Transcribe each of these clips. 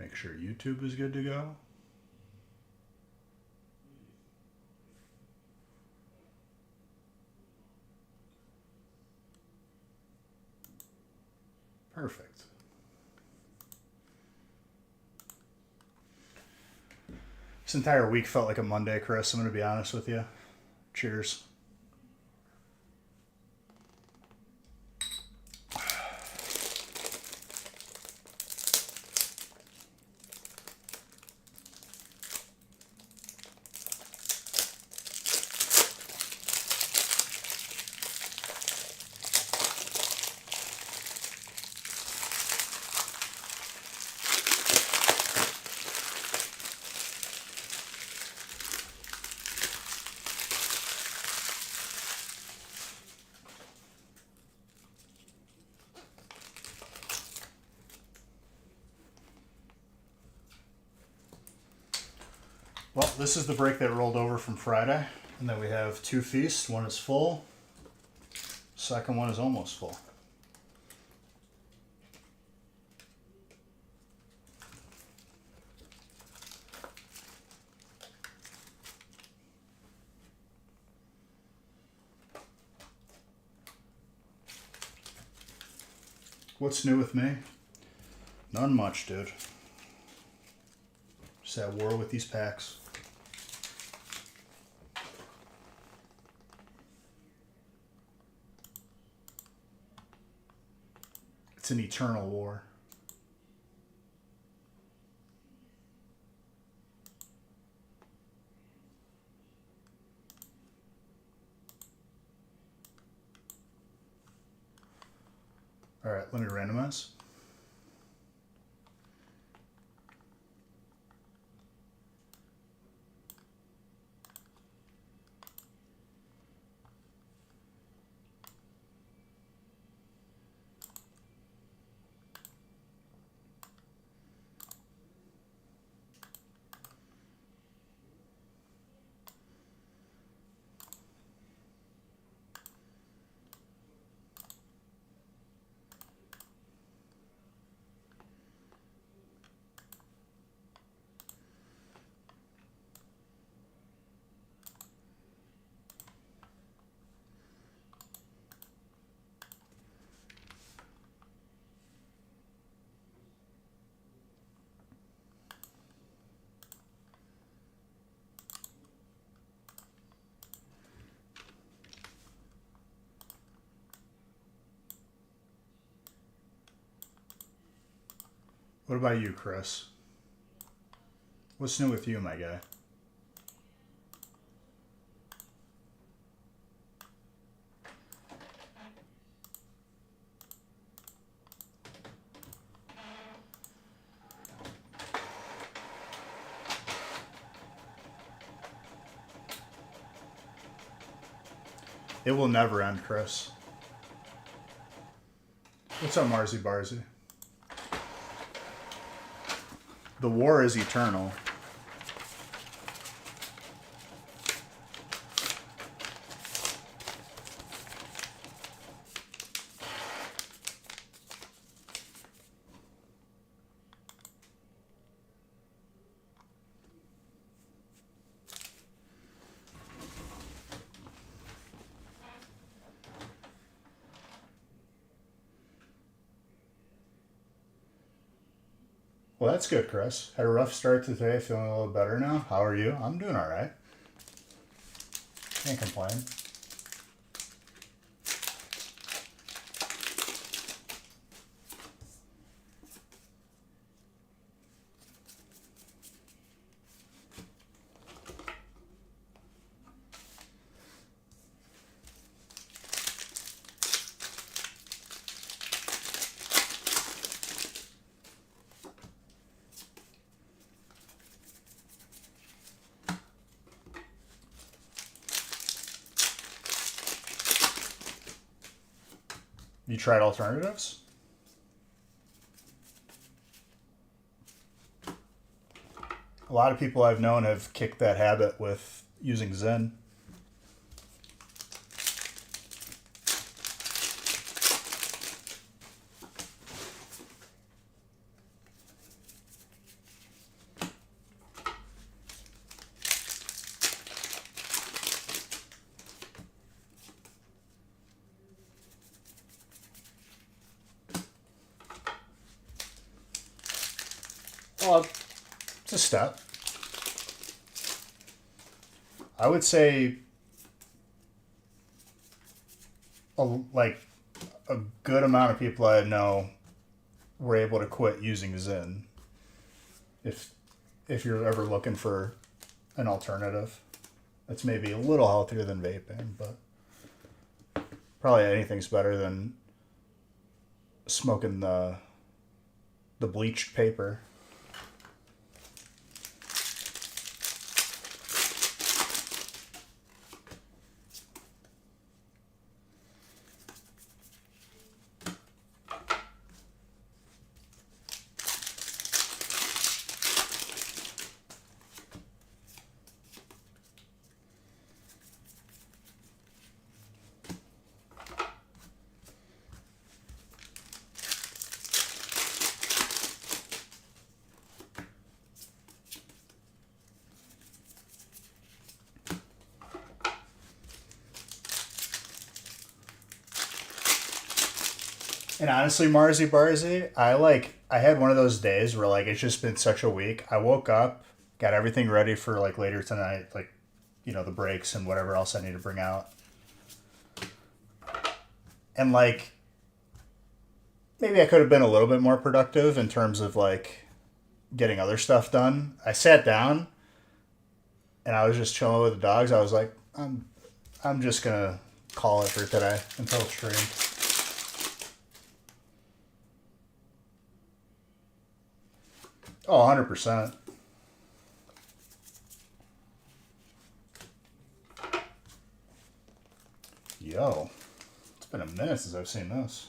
Make sure YouTube is good to go. Perfect. This entire week felt like a Monday, Chris. I'm going to be honest with you. Cheers. Well, this is the break that rolled over from Friday. And then we have two feasts. One is full. Second one is almost full. What's new with me? None much, dude. Just at war with these packs. It's an eternal war. All right, let me randomize. What about you, Chris? What's new with you, my guy? It will never end, Chris. What's up, Marzi Barzi? The war is eternal. Well, that's good, Chris. Had a rough start to today, feeling a little better now. How are you? I'm doing all right. Can't complain. You tried alternatives? A lot of people I've known have kicked that habit with using Zen. Well, it's a step. I would say like a good amount of people I know were able to quit using Zyn. If you're ever looking for an alternative, it's maybe a little healthier than vaping, but probably anything's better than smoking the bleached paper. And honestly, Marzi Barzi, I had one of those days where like it's just been such a week. I woke up, got everything ready for like later tonight, like the breaks and whatever else I need to bring out. And like maybe I could have been a little bit more productive in terms of like getting other stuff done. I sat down and I was just chilling with the dogs. I was like, I'm just gonna call it for today until stream. Oh, 100%. Yo, it's been a minute since I've seen this.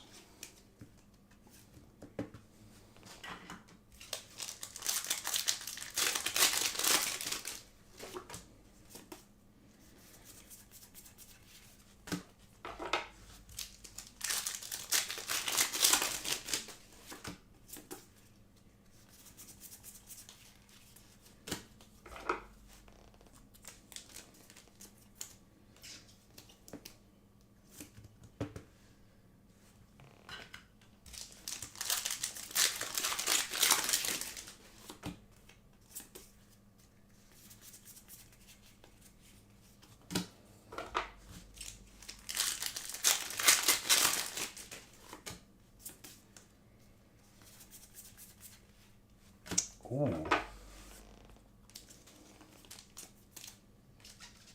Ooh.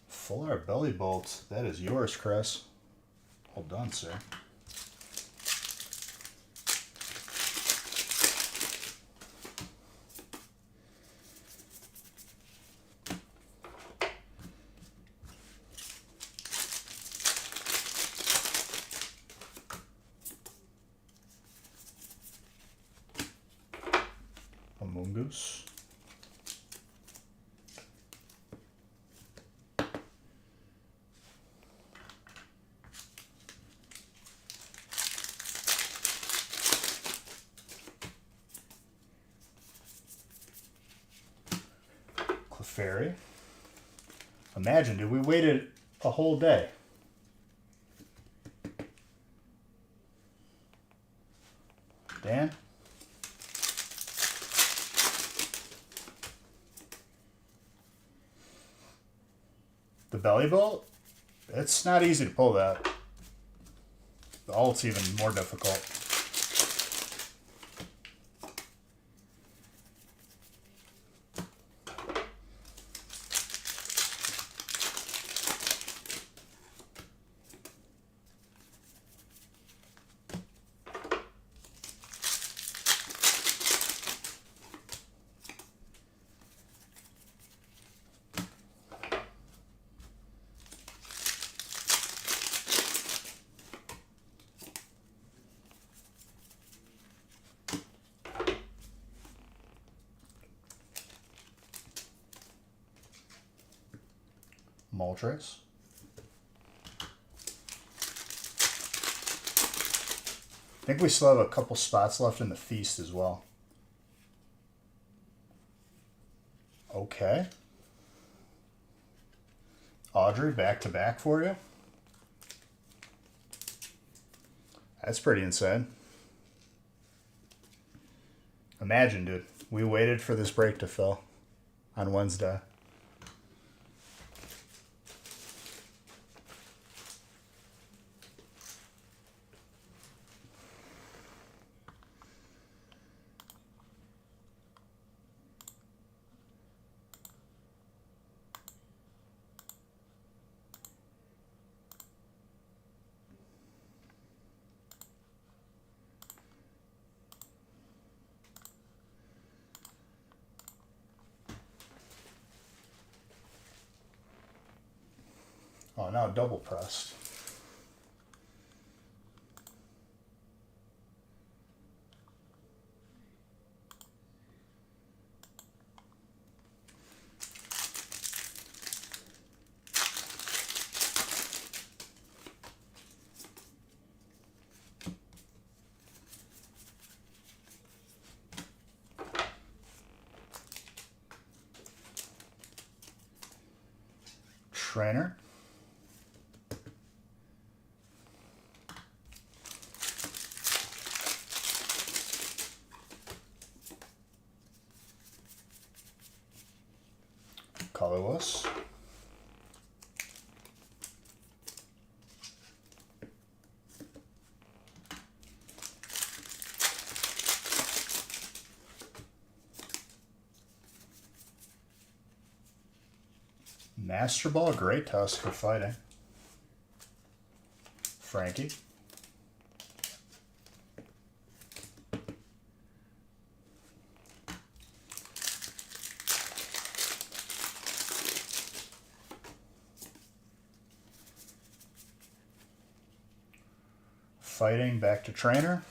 Full art belly bolts. That is yours, Chris. Well done, sir. A moon goose. Clefairy. Imagine, dude, we waited a whole day. Dan? The belly bolt? It's not easy to pull that. The alt's even more difficult. Moltres. I think we still have a couple spots left in the feast as well. Okay. Audrey, back to back for you. That's pretty insane. Imagine, dude. We waited for this break to fill on Wednesday. Oh, now double pressed. Trainer. Colorless. Master Ball, Great Tusk for fighting. Frankie. Fighting back to trainer.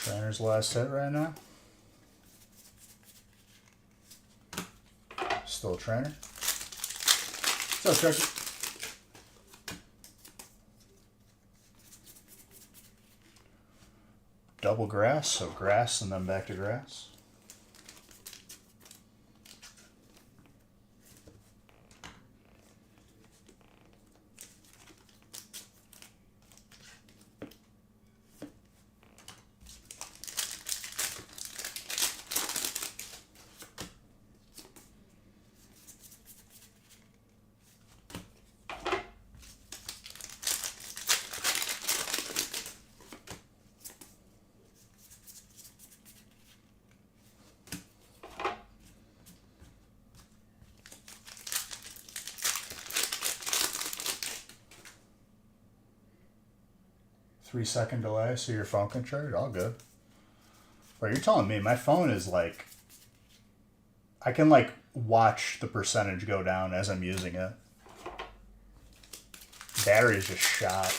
Trainer's last hit right now. Still a trainer. What's up, Chucky? Double grass, so grass and then back to grass. Three-second delay, so your phone can charge. All good. Bro, you're telling me my phone is like, I can like watch the percentage go down as I'm using it. Battery's just shot.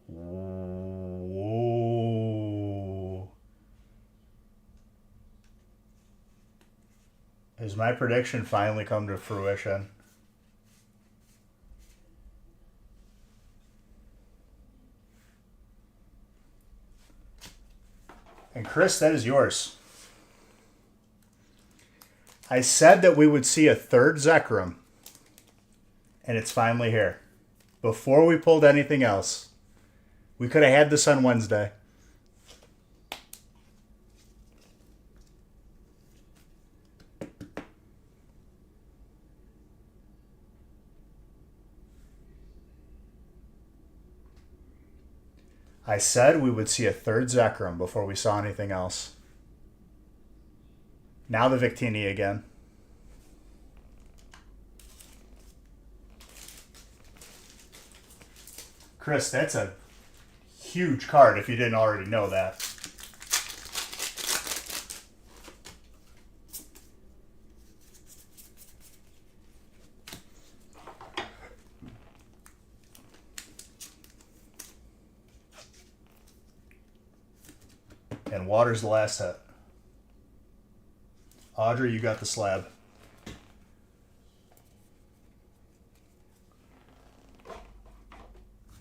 Whoa. Has my prediction finally come to fruition? And Chris, that is yours. I said that we would see a third Zekrom, and it's finally here. Before we pulled anything else, we could have had this on Wednesday. I said we would see a third Zekrom before we saw anything else. Now the Victini again. Chris, that's a huge card if you didn't already know that. And water's the last hit. Audrey, you got the slab.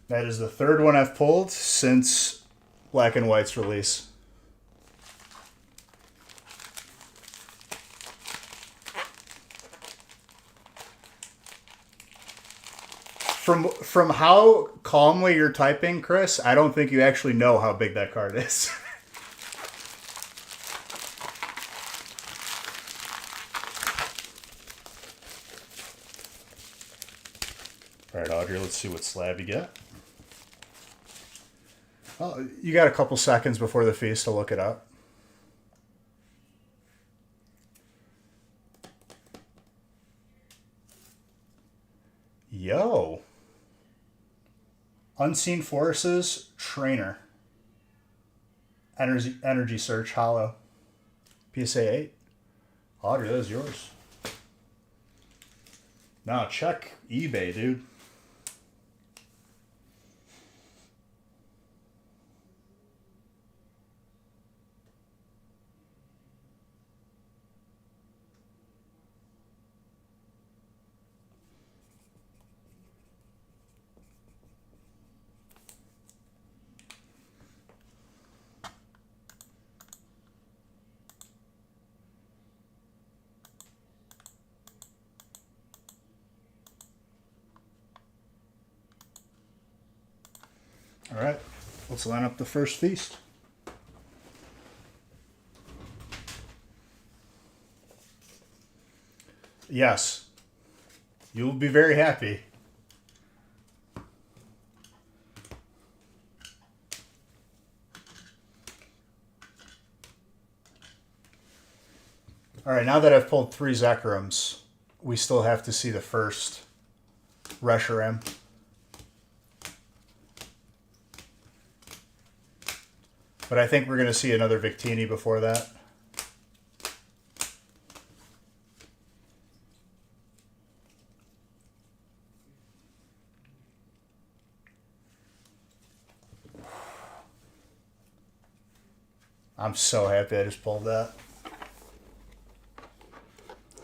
That is the third one I've pulled since Black and White's release. From how calmly you're typing, Chris, I don't think you actually know how big that card is. All right, Audrey, let's see what slab you get. Well, you got a couple seconds before the feast to look it up. Yo. Unseen Forces Trainer. Energy Search Hollow. PSA 8. Audrey, that is yours. Now check eBay, dude. All right, let's line up the first feast. Yes, you'll be very happy. All right, now that I've pulled 3 Zekirums, we still have to see the first Reshiram. But I think we're going to see another Victini before that. I'm so happy I just pulled that.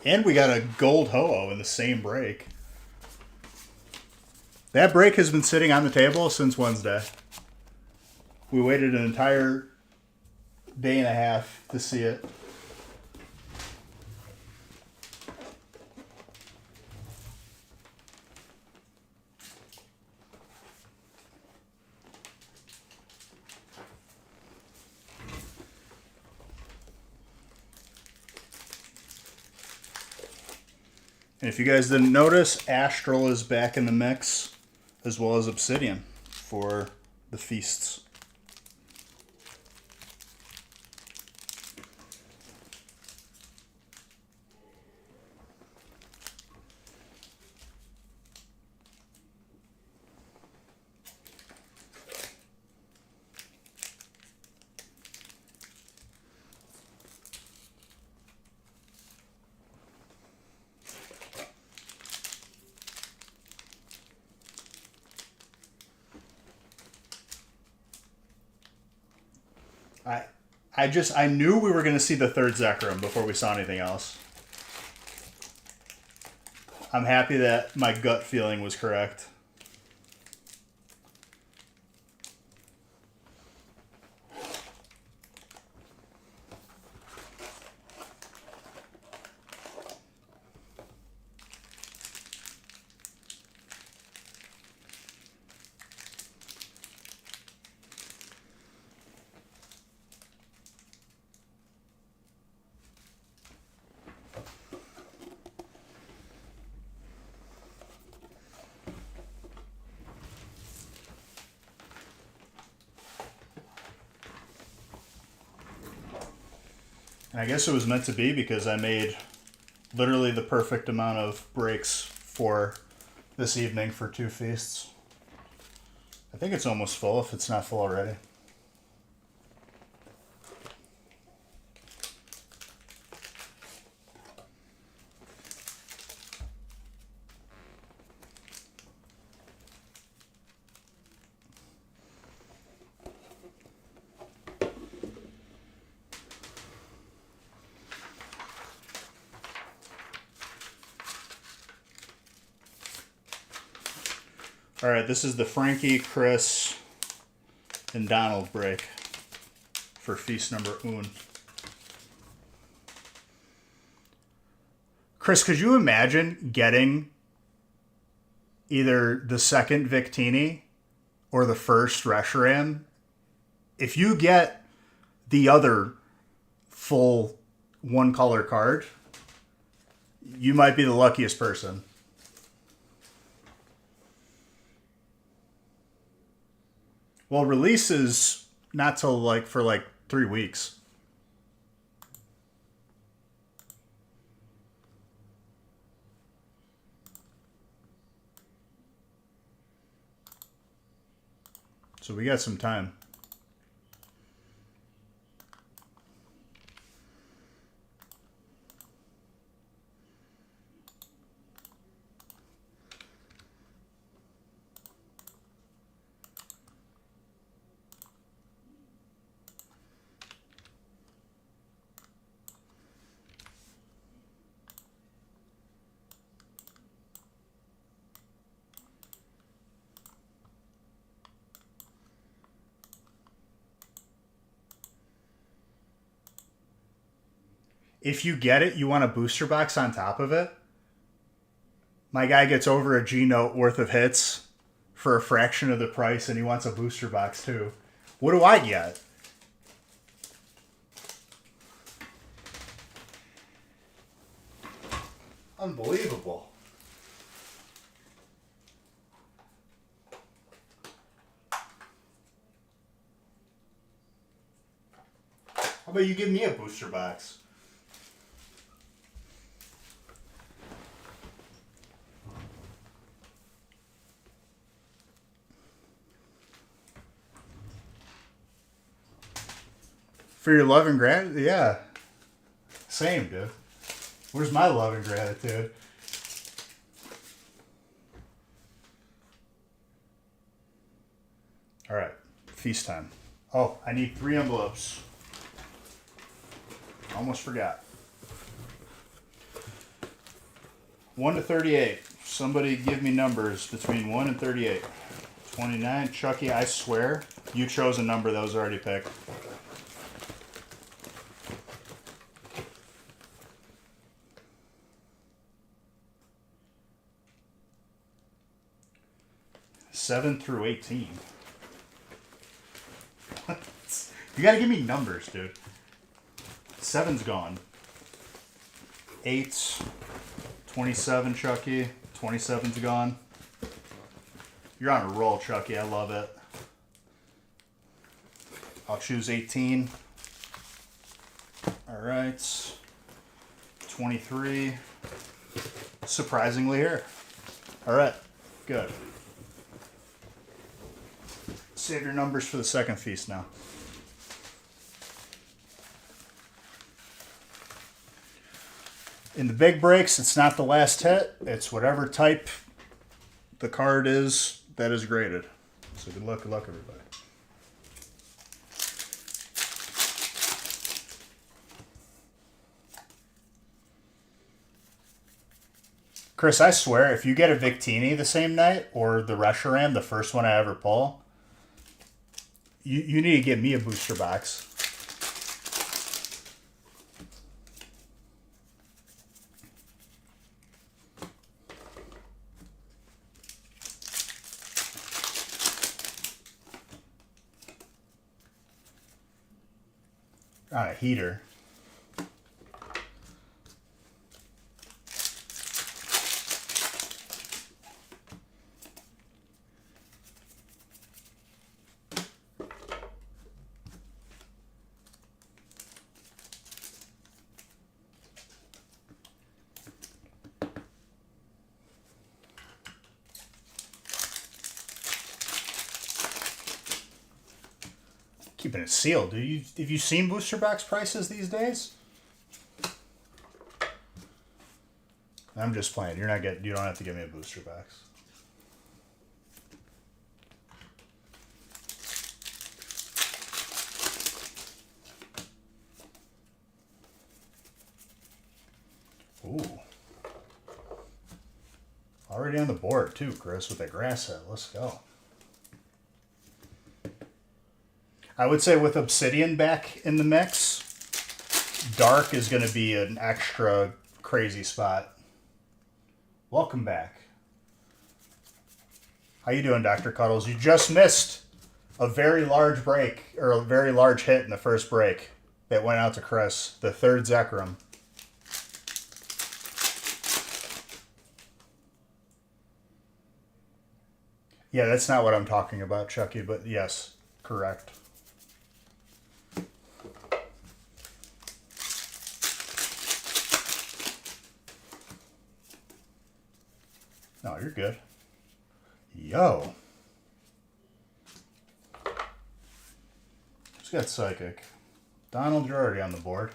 And we got a gold Ho-Oh in the same break. That break has been sitting on the table since Wednesday. We waited an entire day and a half to see it. And if you guys didn't notice, Astral is back in the mix, as well as Obsidian for the feasts. I knew we were going to see the third Zekirum before we saw anything else. I'm happy that my gut feeling was correct. I guess it was meant to be because I made literally the perfect amount of breaks for this evening for 2 feasts. I think it's almost full if it's not full already. All right, this is the Frankie, Chris, and Donald break for feast number un. Chris, could you imagine getting either the second Victini or the first Reshiram? If you get the other full one color card, you might be the luckiest person. Well, release is not till for 3 weeks. So we got some time. If you get it, you want a booster box on top of it. My guy gets over a G note worth of hits for a fraction of the price, and he wants a booster box too. What do I get? Unbelievable. How about you give me a booster box? For your love and gratitude? Yeah. Same, dude. Where's my love and gratitude? All right. Feast time. Oh, I need 3 envelopes. Almost forgot. 1 to 38. Somebody give me numbers between 1 and 38. 29. Chucky, I swear you chose a number that was already picked. Seven through 18. You gotta give me numbers, dude. 7's gone. 8's 27, Chucky. 27's gone. You're on a roll, Chucky. I love it. I'll choose 18. All right. 23. Surprisingly here. All right. Good. Save your numbers for the second feast now. In the big breaks, it's not the last hit. It's whatever type the card is that is graded. So good luck, everybody. Chris, I swear, if you get a Victini the same night, or the Reshiram, the first one I ever pull, you need to get me a booster box. On a heater. Keeping it sealed, dude. Have you seen booster box prices these days? I'm just playing. You don't have to give me a booster box. Ooh. Already on the board too, Chris, with that grass set. Let's go. I would say with Obsidian back in the mix, dark is going to be an extra crazy spot. Welcome back. How you doing, Dr. Cuddles? You just missed a very large break, or a very large hit in the first break that went out to Chris. The third Zekrom. Yeah, that's not what I'm talking about, Chucky, but yes, correct. No, you're good. Yo. Who's got Psychic? Donald, you're already on the board.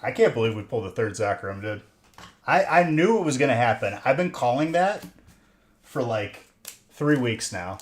I can't believe we pulled the third Zekrom, dude. I knew it was going to happen. I've been calling that for like 3 weeks now.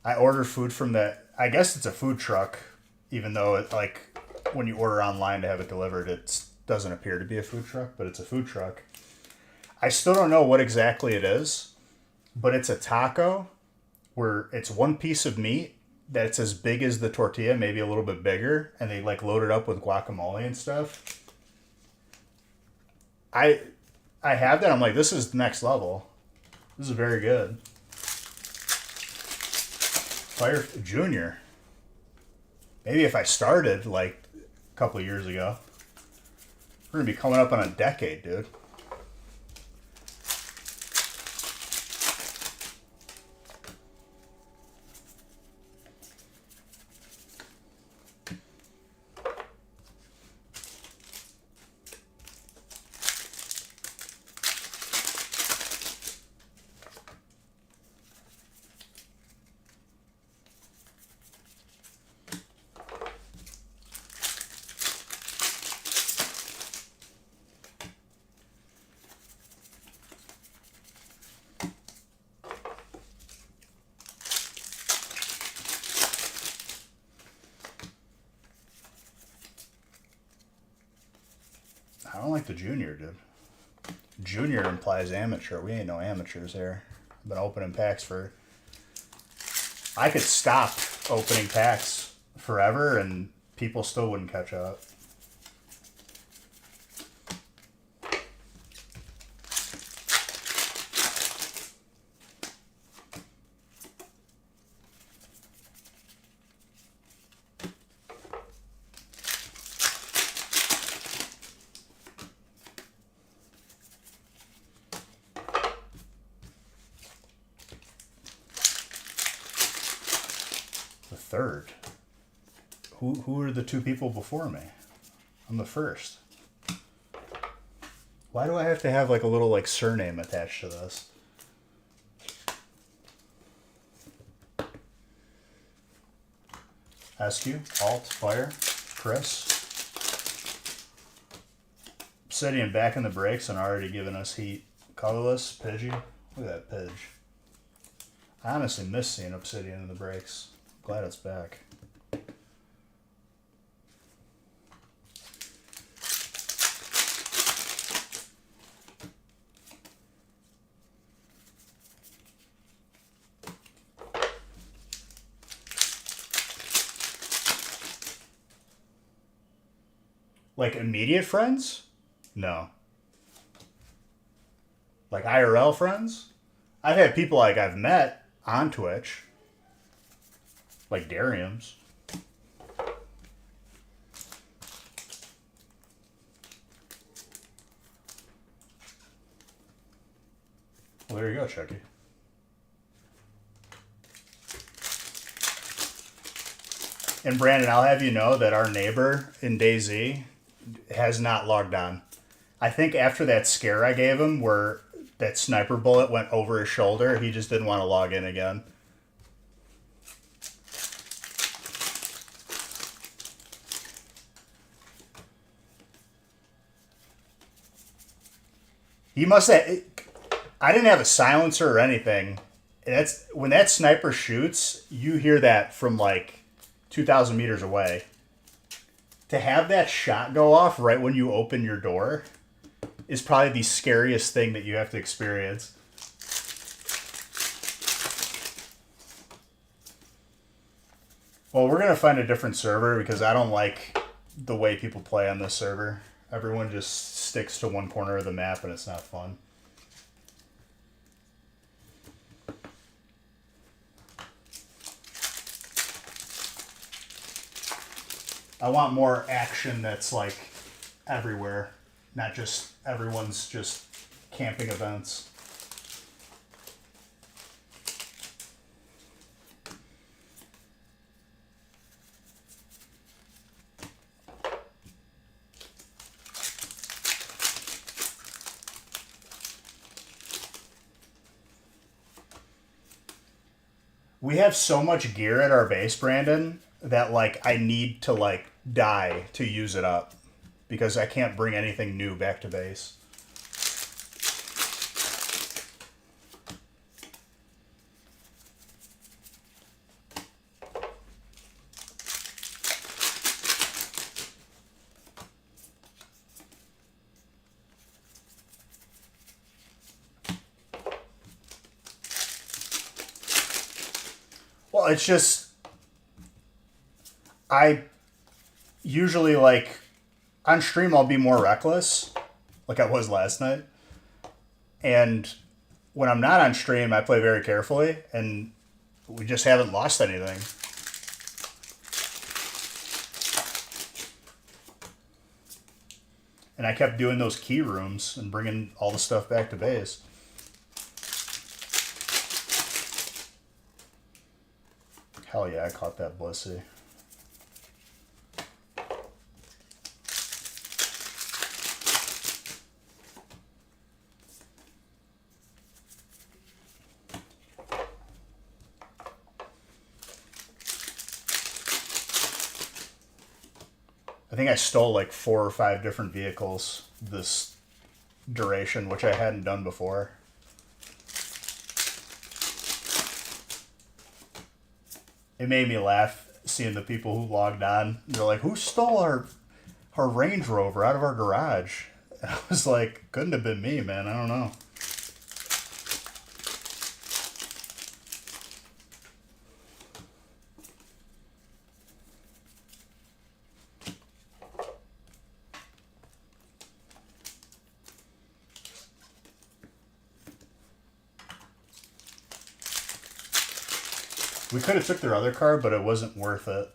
I order food from that. I guess it's a food truck, even though it, like, when you order online to have it delivered, it doesn't appear to be a food truck, but it's a food truck. I still don't know what exactly it is, but it's a taco where it's one piece of meat that's as big as the tortilla, maybe a little bit bigger, and they like load it up with guacamole and stuff. I have that. I'm like, this is next level. This is very good. Fire Junior. Maybe if I started like a couple of years ago. We're gonna be coming up on a decade, dude. I don't like the Junior, dude. Junior implies amateur. We ain't no amateurs here. I've been opening packs for... I could stop opening packs forever and people still wouldn't catch up. Third. Who are the two people before me? I'm the first. Why do I have to have like a little like surname attached to this? SQ, Alt, Fire, Chris. Obsidian back in the breaks and already giving us heat. Colorless, Pidgey. Look at that Pidge. I honestly miss seeing Obsidian in the breaks. Glad it's back. Like immediate friends? No. Like IRL friends? I've had people like I've met on Twitch. Like Darium's. Well, there you go, Chucky. And Brandon, I'll have you know that our neighbor in DayZ has not logged on. I think after that scare I gave him where that sniper bullet went over his shoulder. He just didn't want to log in again. He must have. I didn't have a silencer or anything. That's when that sniper shoots. You hear that from like 2,000 meters away. To have that shot go off right when you open your door is probably the scariest thing that you have to experience. Well, we're gonna find a different server because I don't like the way people play on this server. Everyone just sticks to one corner of the map and it's not fun. I want more action that's like everywhere, not just everyone's just camping events. We have so much gear at our base, Brandon, that like I need to like die to use it up because I can't bring anything new back to base. Well, it's just I usually like on stream I'll be more reckless like I was last night. And when I'm not on stream, I play very carefully and we just haven't lost anything. And I kept doing those key rooms and bringing all the stuff back to base. Hell yeah, I caught that Blissey. I think I stole like 4 or 5 different vehicles this duration, which I hadn't done before. It made me laugh seeing the people who logged on. They're like, who stole our Range Rover out of our garage? And I was like, couldn't have been me, man. I don't know. We could have took their other car, but it wasn't worth it.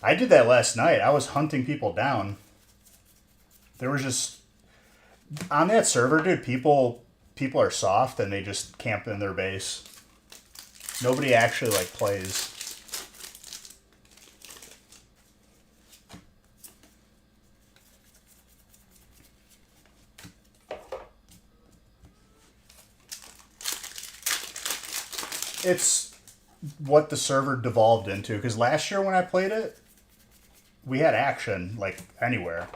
I did that last night. I was hunting people down. There was just on that server, dude, people are soft and they just camp in their base. Nobody actually like plays. It's what the server devolved into because last year when I played it, we had action like anywhere.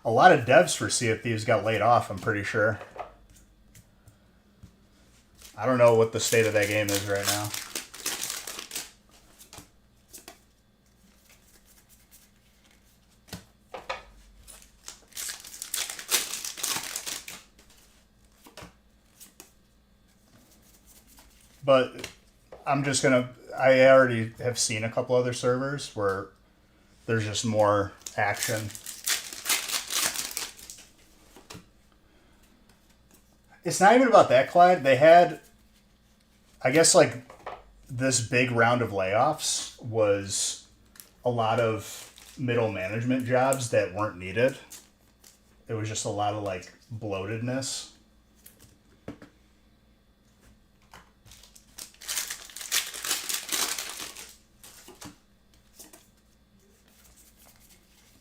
A lot of devs for Sea of Thieves got laid off, I'm pretty sure. I don't know what the state of that game is right now. But I'm just gonna. I already have seen a couple other servers where there's just more action. It's not even about that, Clyde. They had, I guess, like this big round of layoffs was a lot of middle management jobs that weren't needed. It was just a lot of like bloatedness.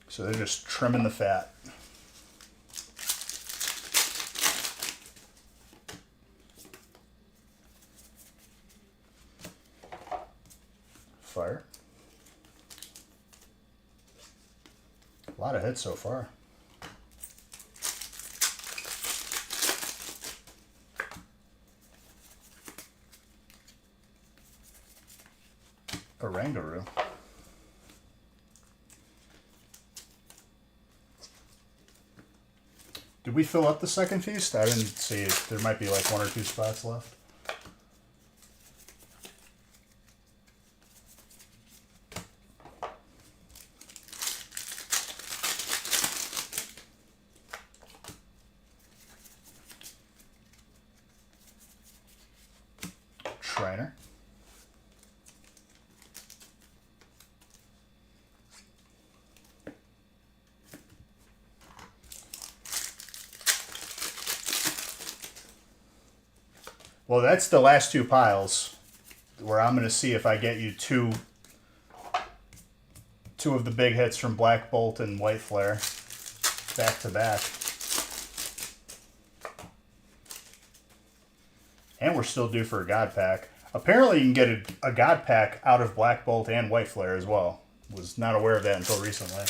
So they're just trimming the fat. Fire. A lot of hits so far. Oranguru. Did we fill up the second feast? I didn't see it. There might be like 1 or 2 spots left. Shriner. Well, that's the last 2 piles where I'm going to see if I get you two of the big hits from Black Bolt and White Flare back to back. And we're still due for a God Pack. Apparently you can get a God Pack out of Black Bolt and White Flare as well. Was not aware of that until recently.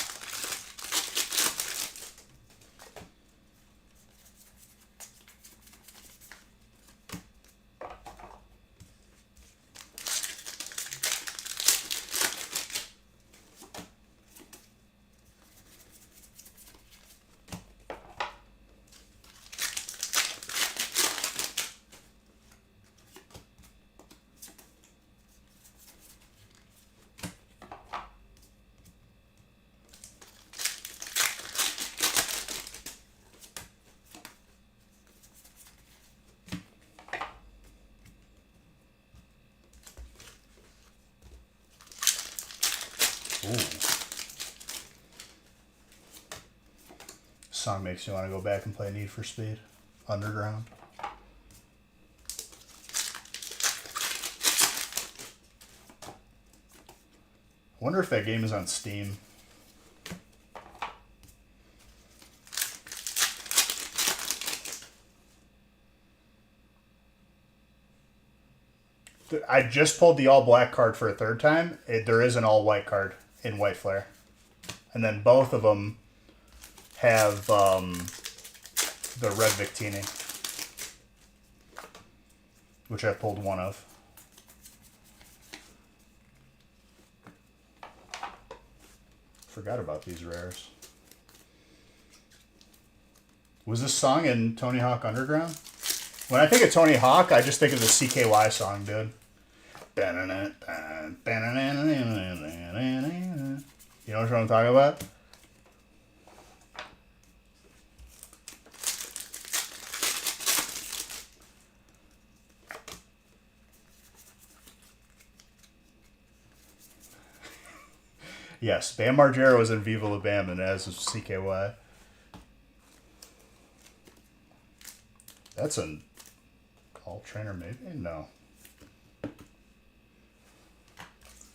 Ooh. Song makes you want to go back and play Need for Speed Underground. I wonder if that game is on Steam. I just pulled the all black card for a third time. There is an all white card in White Flare. And then both of them have the red Victini, which I pulled one of. Forgot about these rares. Was this song in Tony Hawk Underground? When I think of Tony Hawk, I just think of the CKY song, dude. You know what I'm talking about? Yes, Bam Margera was in Viva La Bam, and as was CKY. That's an all trainer, maybe? No.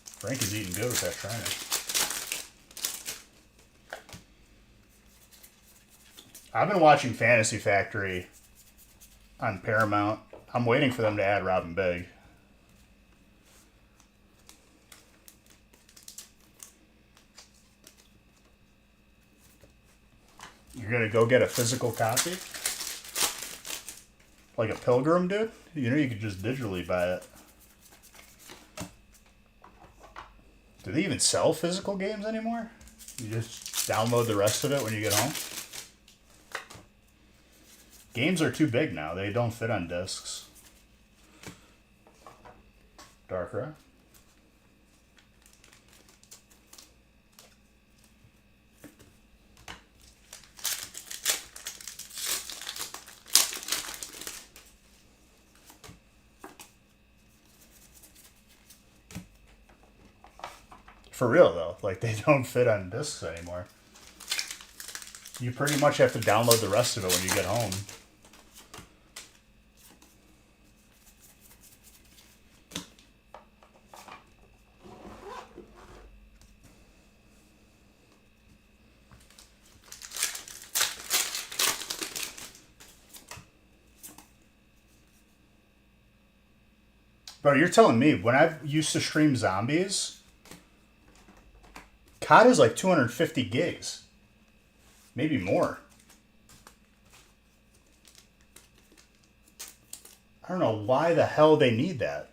Frank is eating good with that trainer. I've been watching Fantasy Factory on Paramount. I'm waiting for them to add Robin Big. You're going to go get a physical copy? Like a Pilgrim, dude? You know you could just digitally buy it. Do they even sell physical games anymore? You just download the rest of it when you get home? Games are too big now. They don't fit on discs. Darkrai. For real though, like they don't fit on discs anymore. You pretty much have to download the rest of it when you get home. Bro, you're telling me when I used to stream zombies, COD is like 250 gigs. Maybe more. I don't know why the hell they need that.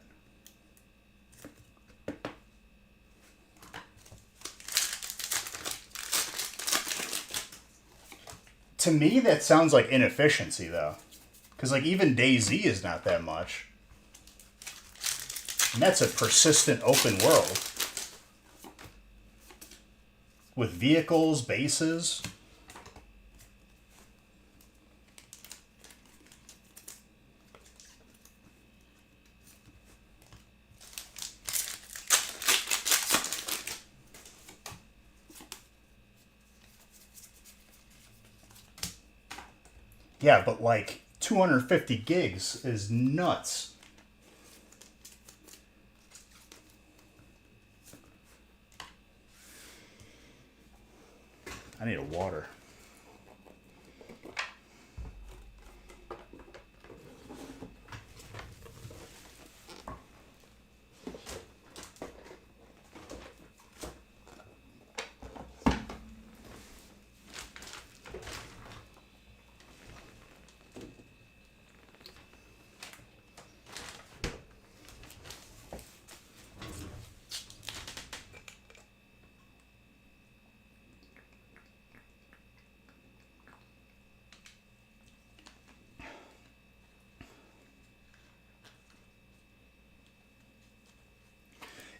To me, that sounds like inefficiency, though. Because, like, even DayZ is not that much. And that's a persistent open world. With vehicles, bases. Yeah, but like 250 gigs is nuts. I need a water.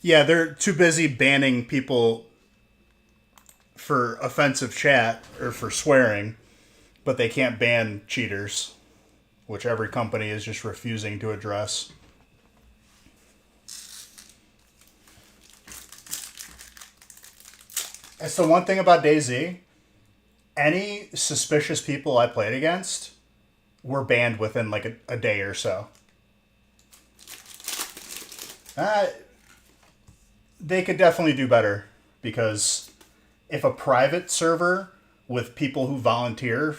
Yeah, they're too busy banning people for offensive chat or for swearing, but they can't ban cheaters, which every company is just refusing to address. That's the one thing about DayZ. Any suspicious people I played against were banned within like a day or so. They could definitely do better because if a private server with people who volunteer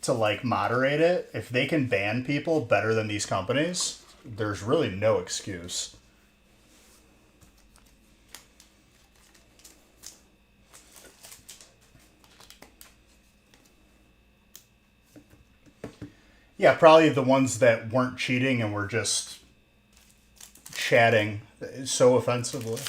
to like moderate it, if they can ban people better than these companies, there's really no excuse. Yeah, probably the ones that weren't cheating and were just chatting so offensively.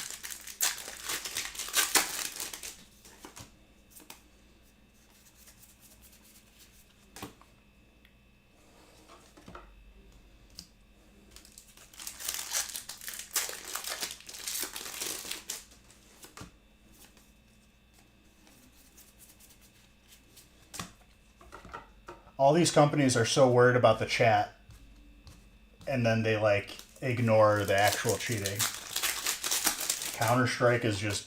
All these companies are so worried about the chat and then they like ignore the actual cheating. Counter-Strike is just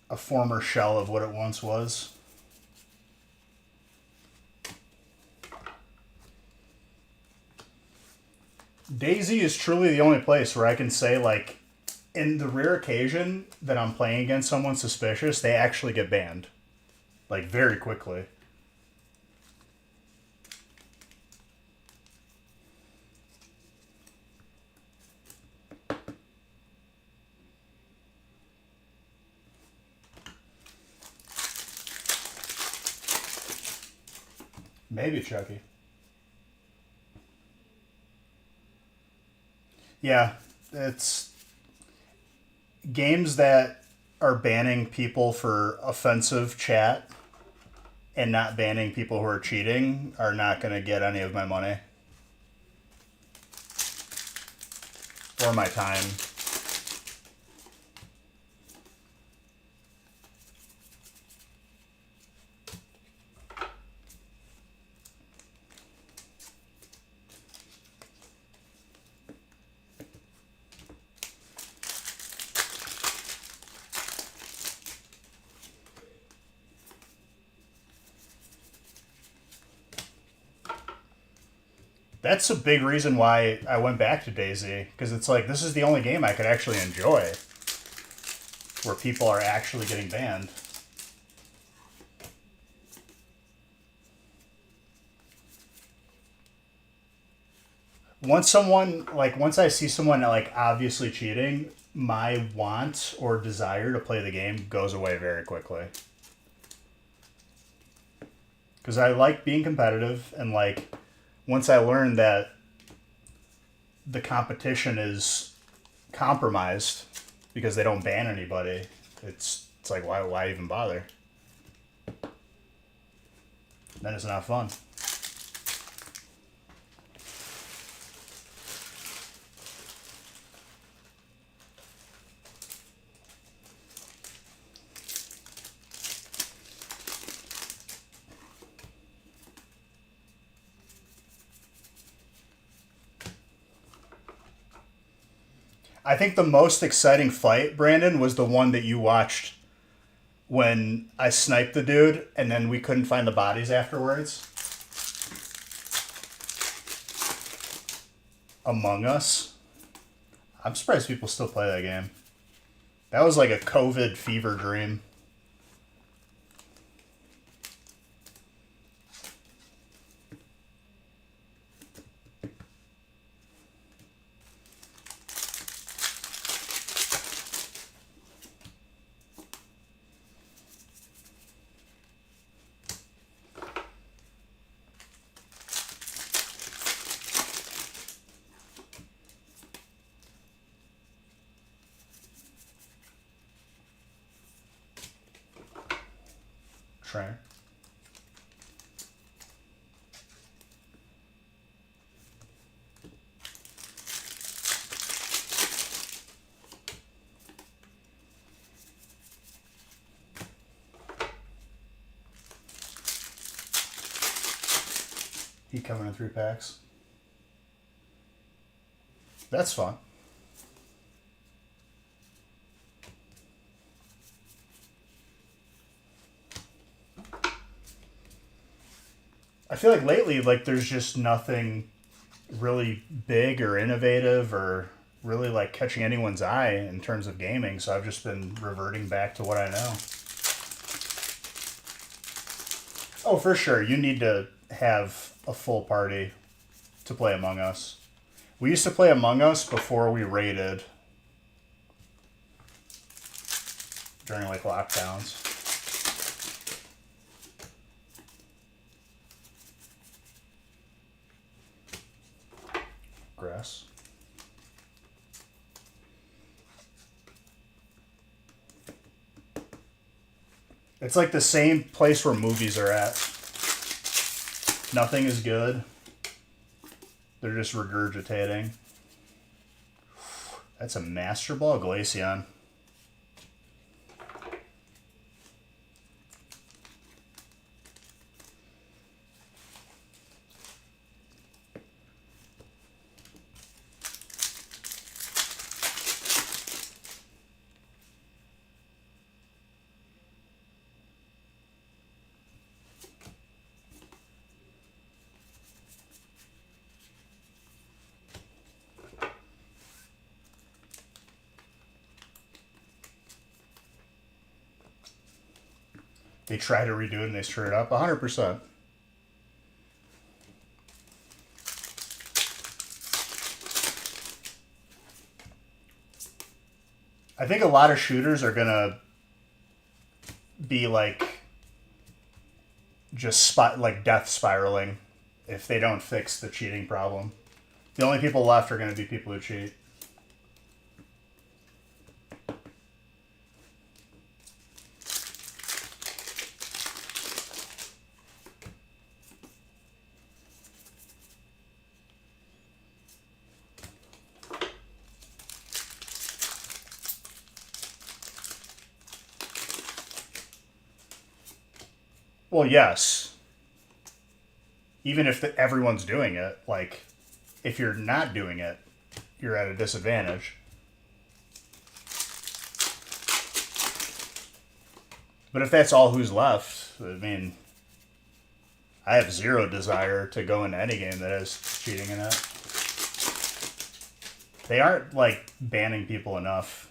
a former shell of what it once was. DayZ is truly the only place where I can say, like, in the rare occasion that I'm playing against someone suspicious, they actually get banned. Like, very quickly. Maybe Chucky. Yeah, it's games that are banning people for offensive chat and not banning people who are cheating are not going to get any of my money or my time. That's a big reason why I went back to DayZ, because it's like this is the only game I could actually enjoy where people are actually getting banned. Once I see someone like obviously cheating, my want or desire to play the game goes away very quickly. Because I like being competitive, and like once I learned that the competition is compromised because they don't ban anybody, it's like why even bother? Then it's not fun. I think the most exciting fight, Brandon, was the one that you watched when I sniped the dude and then we couldn't find the bodies afterwards. Among Us. I'm surprised people still play that game. That was like a COVID fever dream. Trainer. He coming in 3 packs. That's fun. I feel like lately, like there's just nothing really big or innovative or really like catching anyone's eye in terms of gaming. So I've just been reverting back to what I know. Oh, for sure. You need to have a full party to play Among Us. We used to play Among Us before we raided during like lockdowns. Grass. It's like the same place where movies are at. Nothing is good. They're just regurgitating. That's a Master Ball Glaceon. They try to redo it and they screw it up 100%. I think a lot of shooters are gonna be like just like death spiraling if they don't fix the cheating problem. The only people left are gonna be people who cheat. Well, yes. Even if everyone's doing it, like, if you're not doing it, you're at a disadvantage. But if that's all who's left, I mean, I have zero desire to go into any game that has cheating in it. They aren't, like, banning people enough.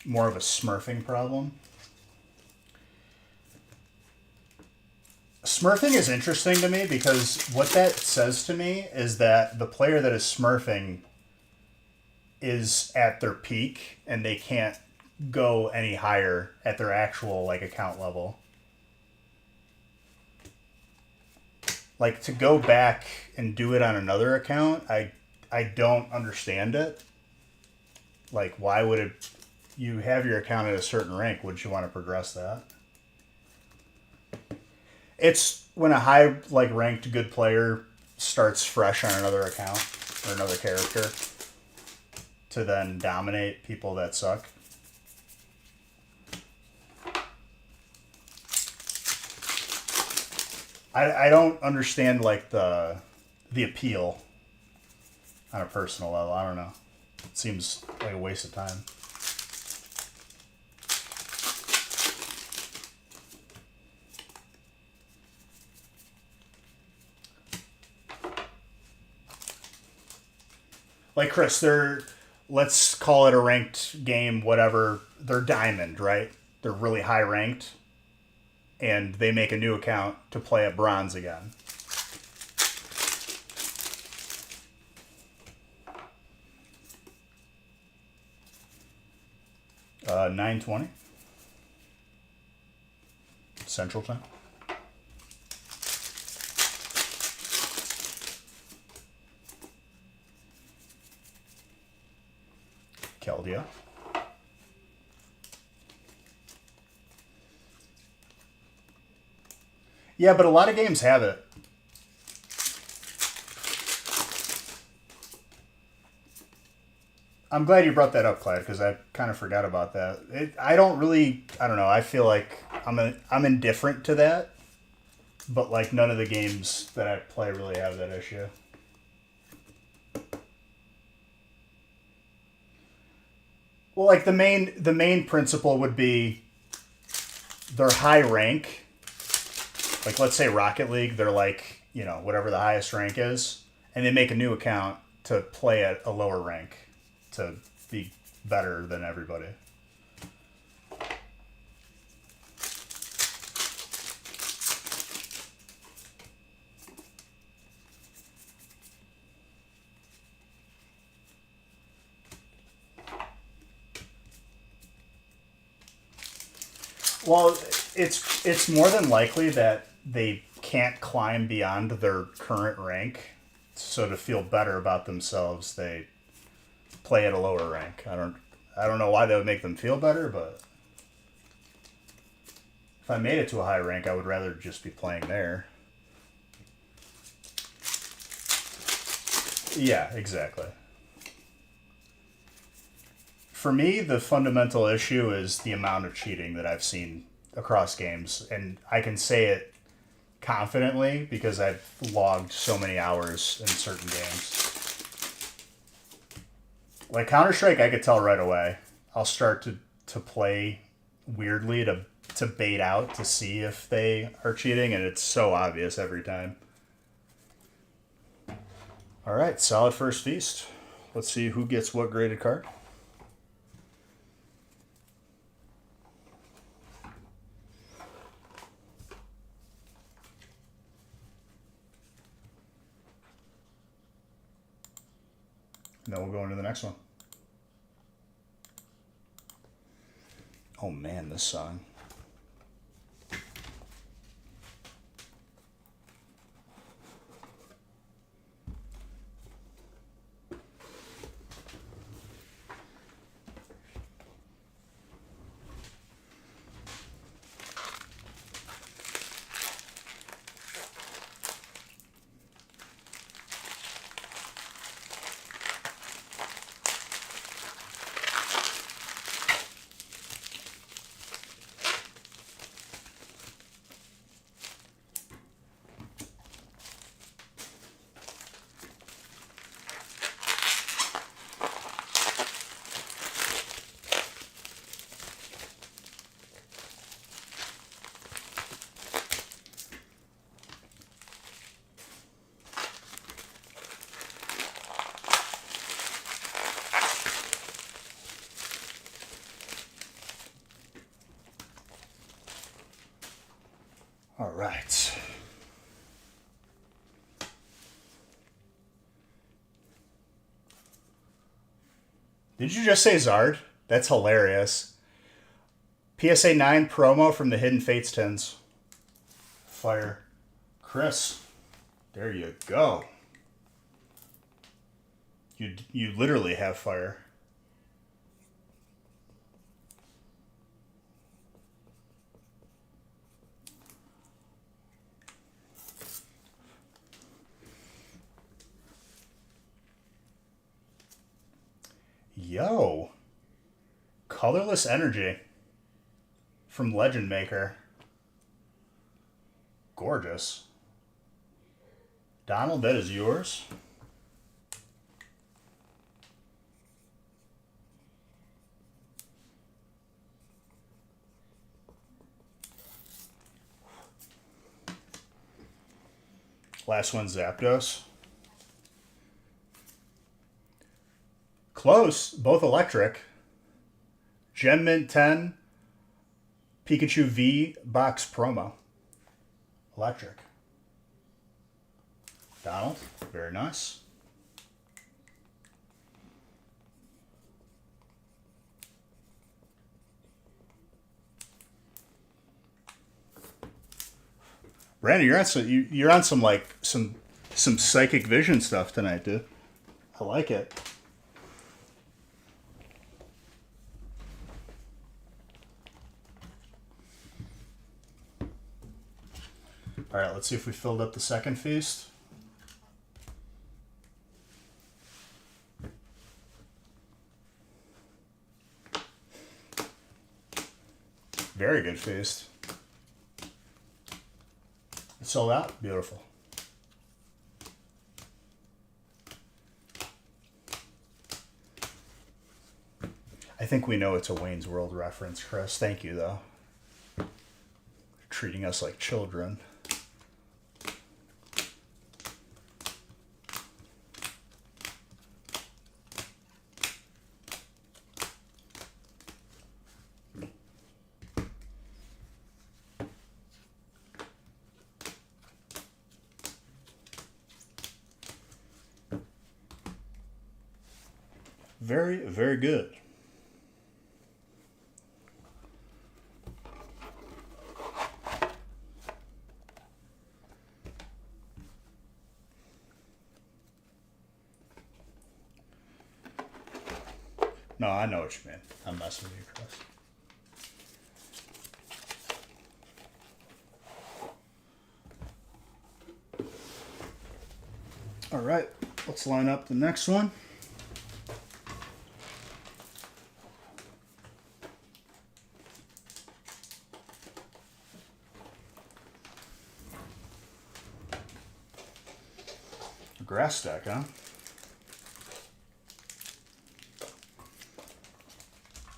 More of a smurfing problem. Smurfing is interesting to me because what that says to me is that the player that is smurfing is at their peak and they can't go any higher at their actual like account level. Like to go back and do it on another account, I don't understand it. Like why would it you have your account at a certain rank, would you want to progress that? It's when a high like ranked good player starts fresh on another account or another character to then dominate people that suck. I don't understand like the appeal on a personal level. I don't know. It seems like a waste of time. Like Chris, let's call it a ranked game, whatever. They're diamond, right? They're really high ranked, and they make a new account to play at bronze again. Uh, 9:20 Central Time. Keldeo. Yeah, but a lot of games have it. I'm glad you brought that up, Clyde, because I kind of forgot about that. I don't really, I don't know. I feel like I'm indifferent to that, but like none of the games that I play really have that issue. Well, like the main principle would be their high rank. Like let's say Rocket League, they're like whatever the highest rank is, and they make a new account to play at a lower rank to be better than everybody. Well, it's more than likely that they can't climb beyond their current rank, so to feel better about themselves, they play at a lower rank. I don't know why that would make them feel better, but if I made it to a high rank, I would rather just be playing there. Yeah, exactly. For me, the fundamental issue is the amount of cheating that I've seen across games, and I can say it confidently because I've logged so many hours in certain games. Like Counter Strike, I could tell right away. I'll start to play weirdly to bait out to see if they are cheating, and it's so obvious every time. All right, solid first feast. Let's see who gets what graded card. And then we'll go into the next one. Oh man, this song. All right. Did you just say Zard? That's hilarious. PSA 9 promo from the Hidden Fates tins. Fire. Chris, there you go. You literally have fire. Yo. Colorless Energy from Legend Maker. Gorgeous. Donald, that is yours. Last one, Zapdos. Close, both electric. Gem Mint 10, Pikachu V box promo. Electric. Donald, very nice. Brandon, you're on some like some psychic vision stuff tonight, dude. I like it. All right, let's see if we filled up the second feast. Very good feast. It sold out? Beautiful. I think we know it's a Wayne's World reference, Chris. Thank you, though. Treating us like children. Very, very good. No, I know what you mean. I'm messing with you, Chris. All right, let's line up the next one. Grass stack, huh?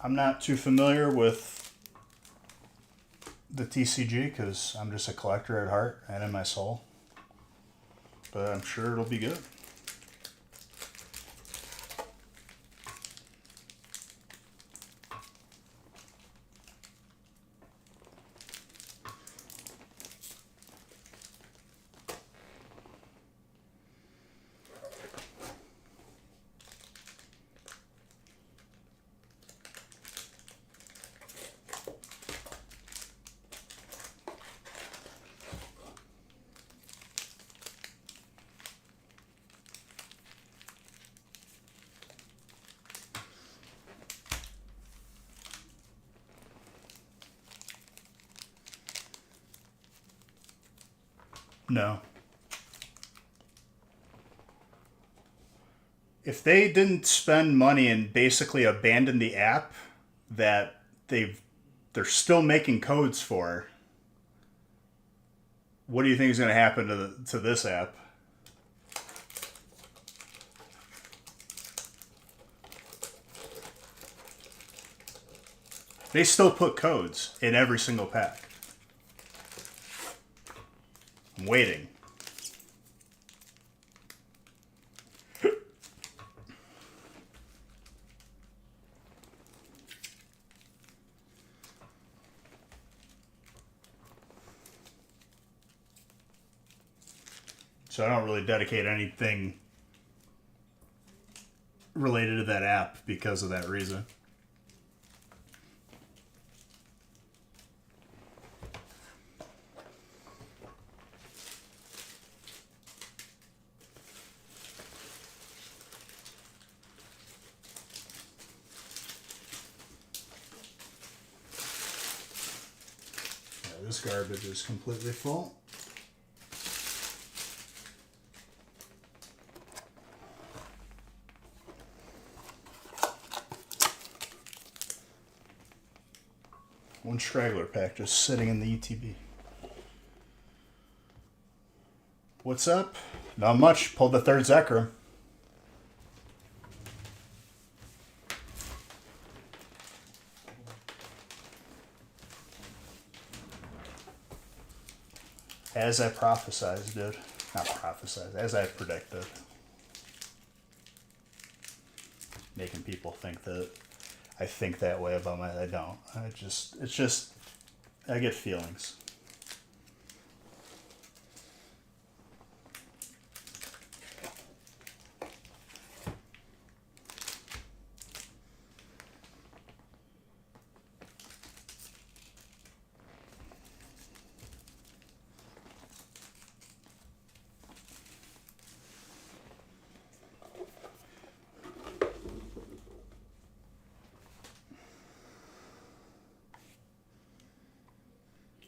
I'm not too familiar with the TCG because I'm just a collector at heart and in my soul. But I'm sure it'll be good. No. If they didn't spend money and basically abandon the app that they're still making codes for, what do you think is going to happen to this app? They still put codes in every single pack. I'm waiting. So I don't really dedicate anything related to that app because of that reason. Yeah, this garbage is completely full. One straggler pack just sitting in the ETB. What's up? Not much. Pulled the third Zekrom. As I prophesized, dude. Not prophesized. As I predicted. Making people think that I think that way about my... I don't. It's just... I get feelings.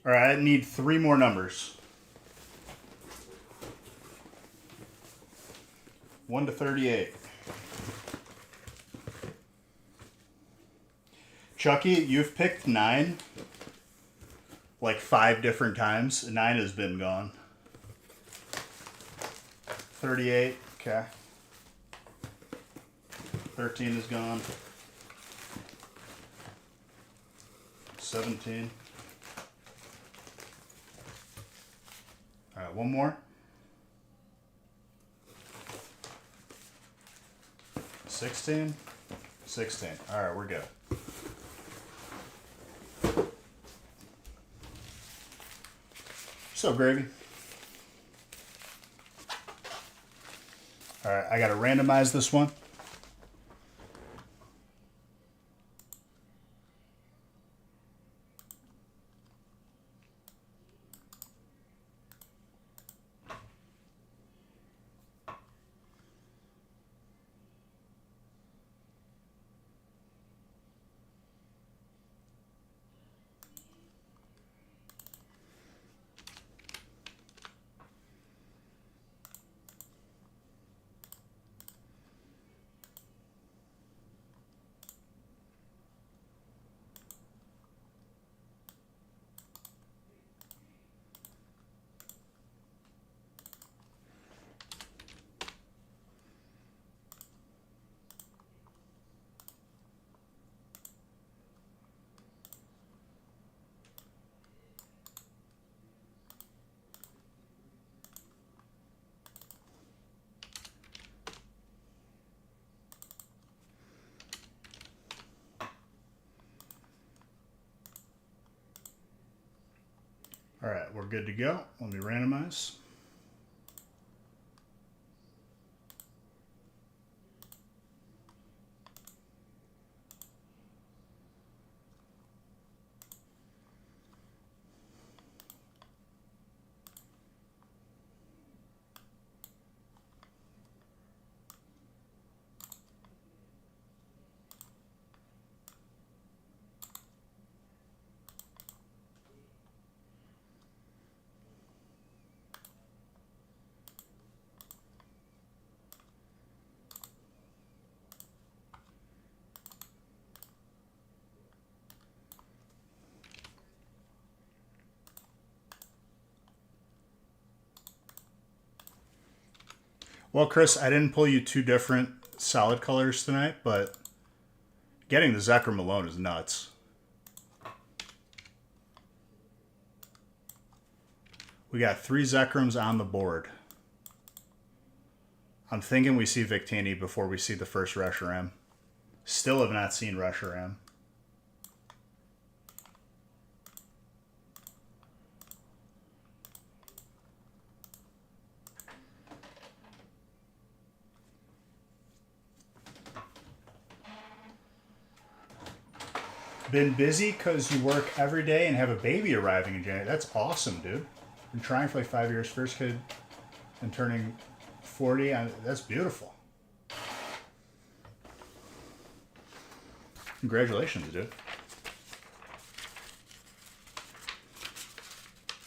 All right, I need 3 more numbers. 1 to 38. Chucky, you've picked 9 like 5 different times. 9 has been gone. 38, okay. 13 is gone. 17. All right, one more. 16. 16. All right, we're good. So, Gravy. All right, I got to randomize this one. All right, we're good to go. Let me randomize. Well, Chris, I didn't pull you 2 different solid colors tonight, but getting the Zekrom alone is nuts. We got 3 Zekroms on the board. I'm thinking we see Victini before we see the first Reshiram. Still have not seen Reshiram. Been busy because you work every day and have a baby arriving in January. That's awesome, dude. Been trying for like 5 years. First kid and turning 40. That's beautiful. Congratulations, dude.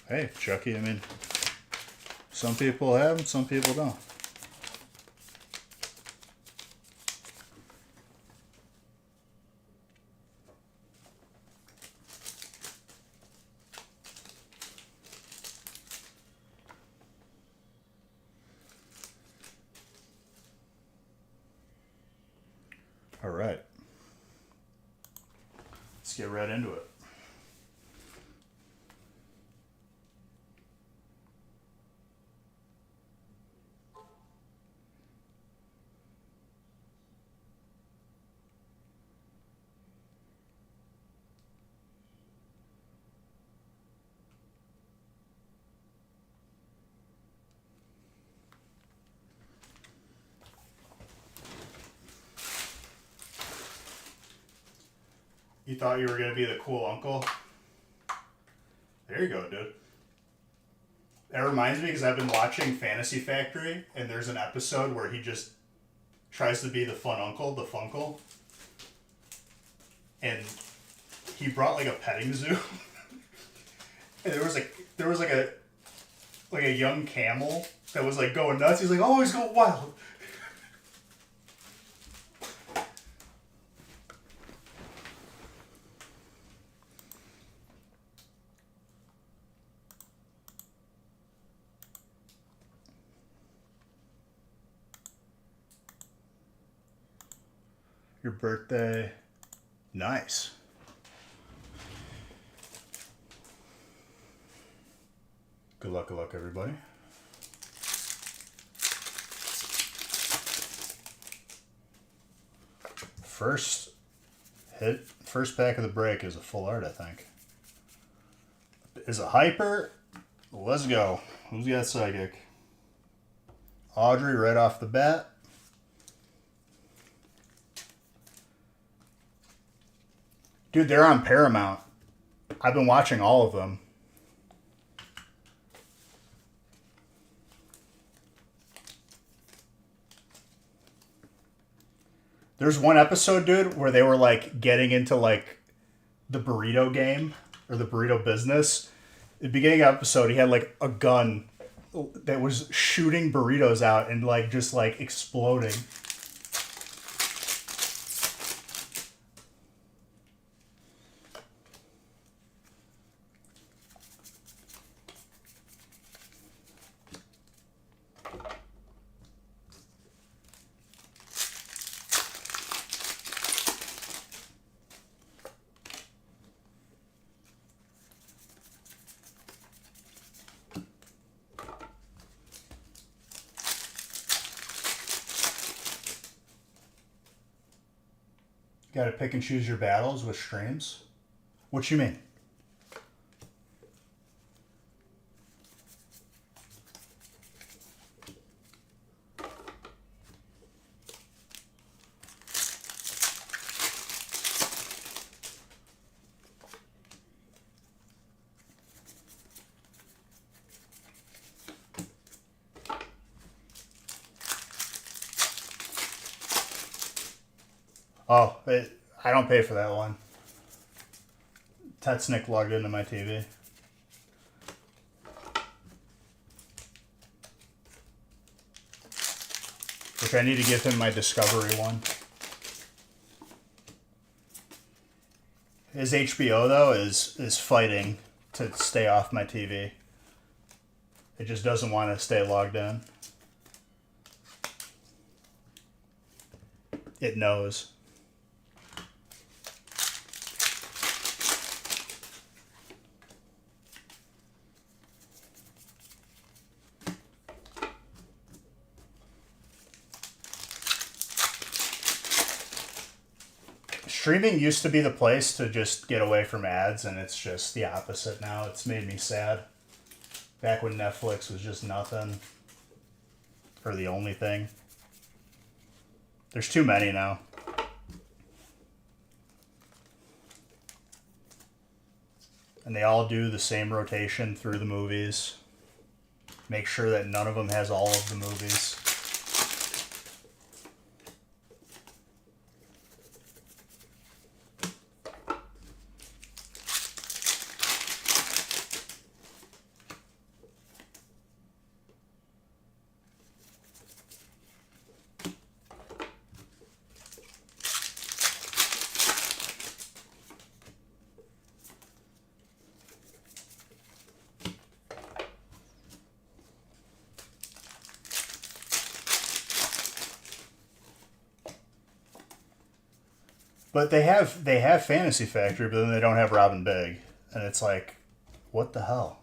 Hey, Chucky, I mean, some people have them, some people don't. All right. Let's get right into it. You thought you were going to be the cool uncle? There you go, dude. That reminds me because I've been watching Fantasy Factory, and there's an episode where he just tries to be the fun uncle, the Funkle. And he brought like a petting zoo. And there was like a young camel that was like going nuts. He's like, always go wild. Your birthday. Nice. Good luck, everybody. First pack of the break is a full art, I think. Is a hyper. Let's go. Who's got psychic? Audrey right off the bat. Dude, they're on Paramount. I've been watching all of them. There's one episode, dude, where they were like getting into like the burrito game or the burrito business. At the beginning of the episode, he had like a gun that was shooting burritos out and like just like exploding. Got to pick and choose your battles with streams? What you mean? Oh, I don't pay for that one. Tetsnick logged into my TV. Which I need to give him my Discovery one. His HBO, though, is fighting to stay off my TV. It just doesn't want to stay logged in. It knows. Streaming used to be the place to just get away from ads, and it's just the opposite now. It's made me sad. Back when Netflix was just nothing, or the only thing. There's too many now. And they all do the same rotation through the movies. Make sure that none of them has all of the movies. But they have Fantasy Factory, but then they don't have Robin Big, and it's like, what the hell?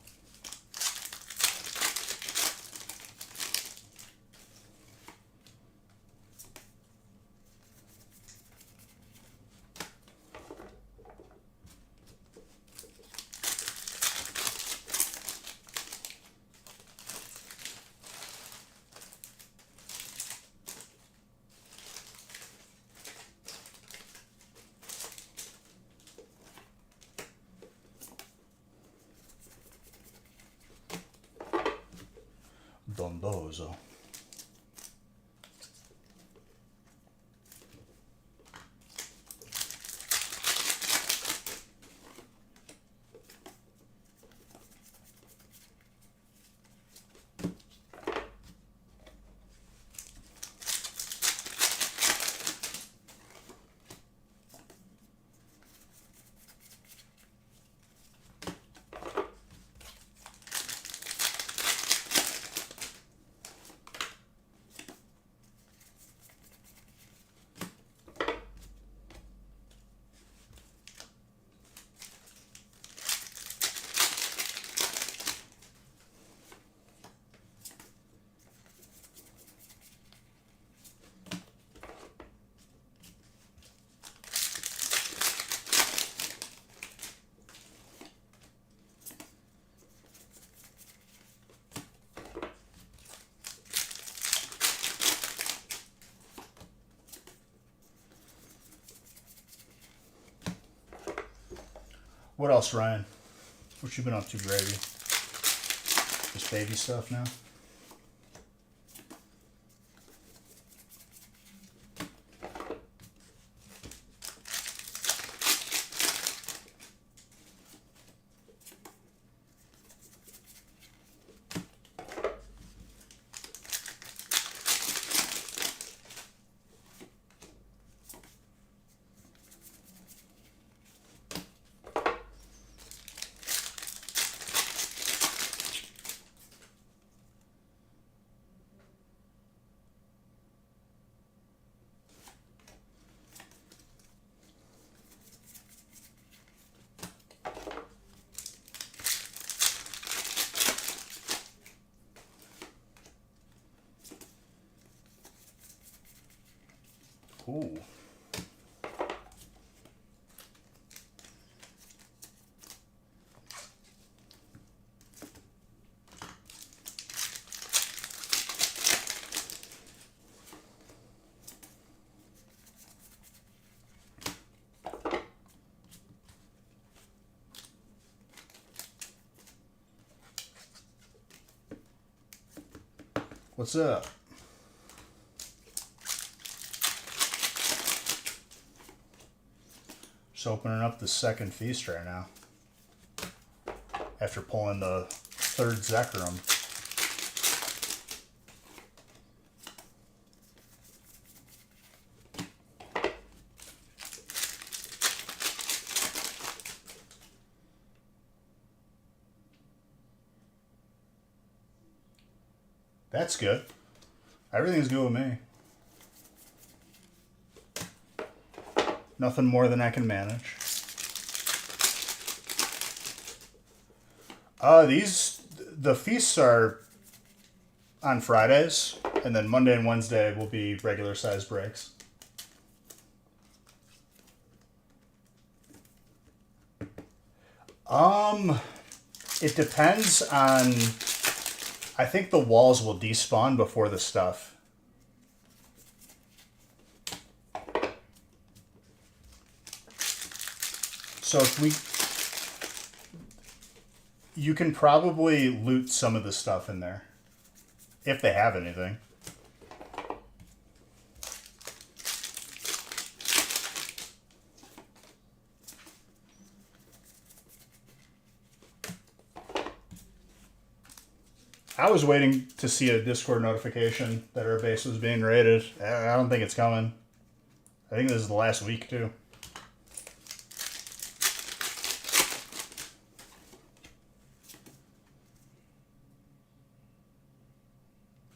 Dondoso. What else, Ryan? What you been up to, Gravy? Just baby stuff now? Ooh. What's up? Just opening up the second feast right now. After pulling the third Zekrom. That's good. Everything's good with me. Nothing more than I can manage. The feasts are on Fridays, and then Monday and Wednesday will be regular size breaks. It depends on. I think the walls will despawn before the stuff. So if You can probably loot some of the stuff in there. If they have anything. I was waiting to see a Discord notification that our base was being raided. I don't think it's coming. I think this is the last week, too.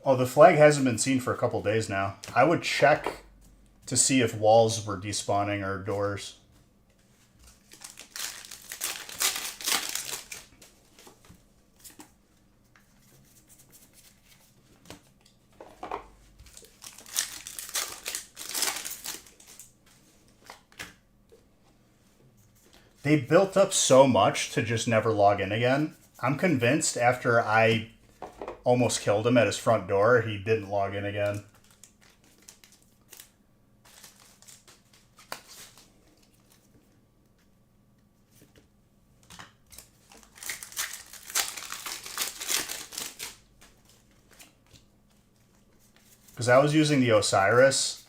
Oh, the flag hasn't been seen for a couple days now. I would check to see if walls were despawning or doors. They built up so much to just never log in again. I'm convinced after I almost killed him at his front door, he didn't log in again. Because I was using the Osiris.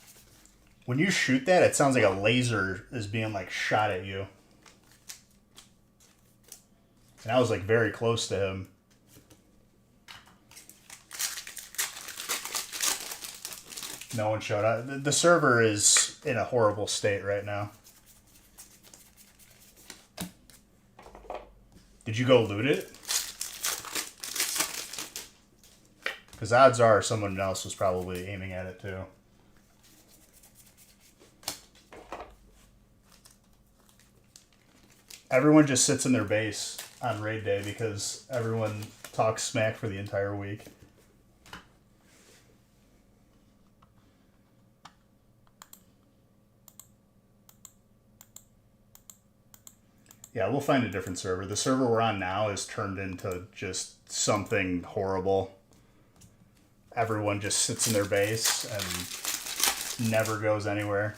When you shoot that, it sounds like a laser is being like shot at you. And I was like very close to him. No one showed up. The server is in a horrible state right now. Did you go loot it? Because odds are someone else was probably aiming at it too. Everyone just sits in their base on raid day because everyone talks smack for the entire week. Yeah, we'll find a different server. The server we're on now is turned into just something horrible. Everyone just sits in their base and never goes anywhere.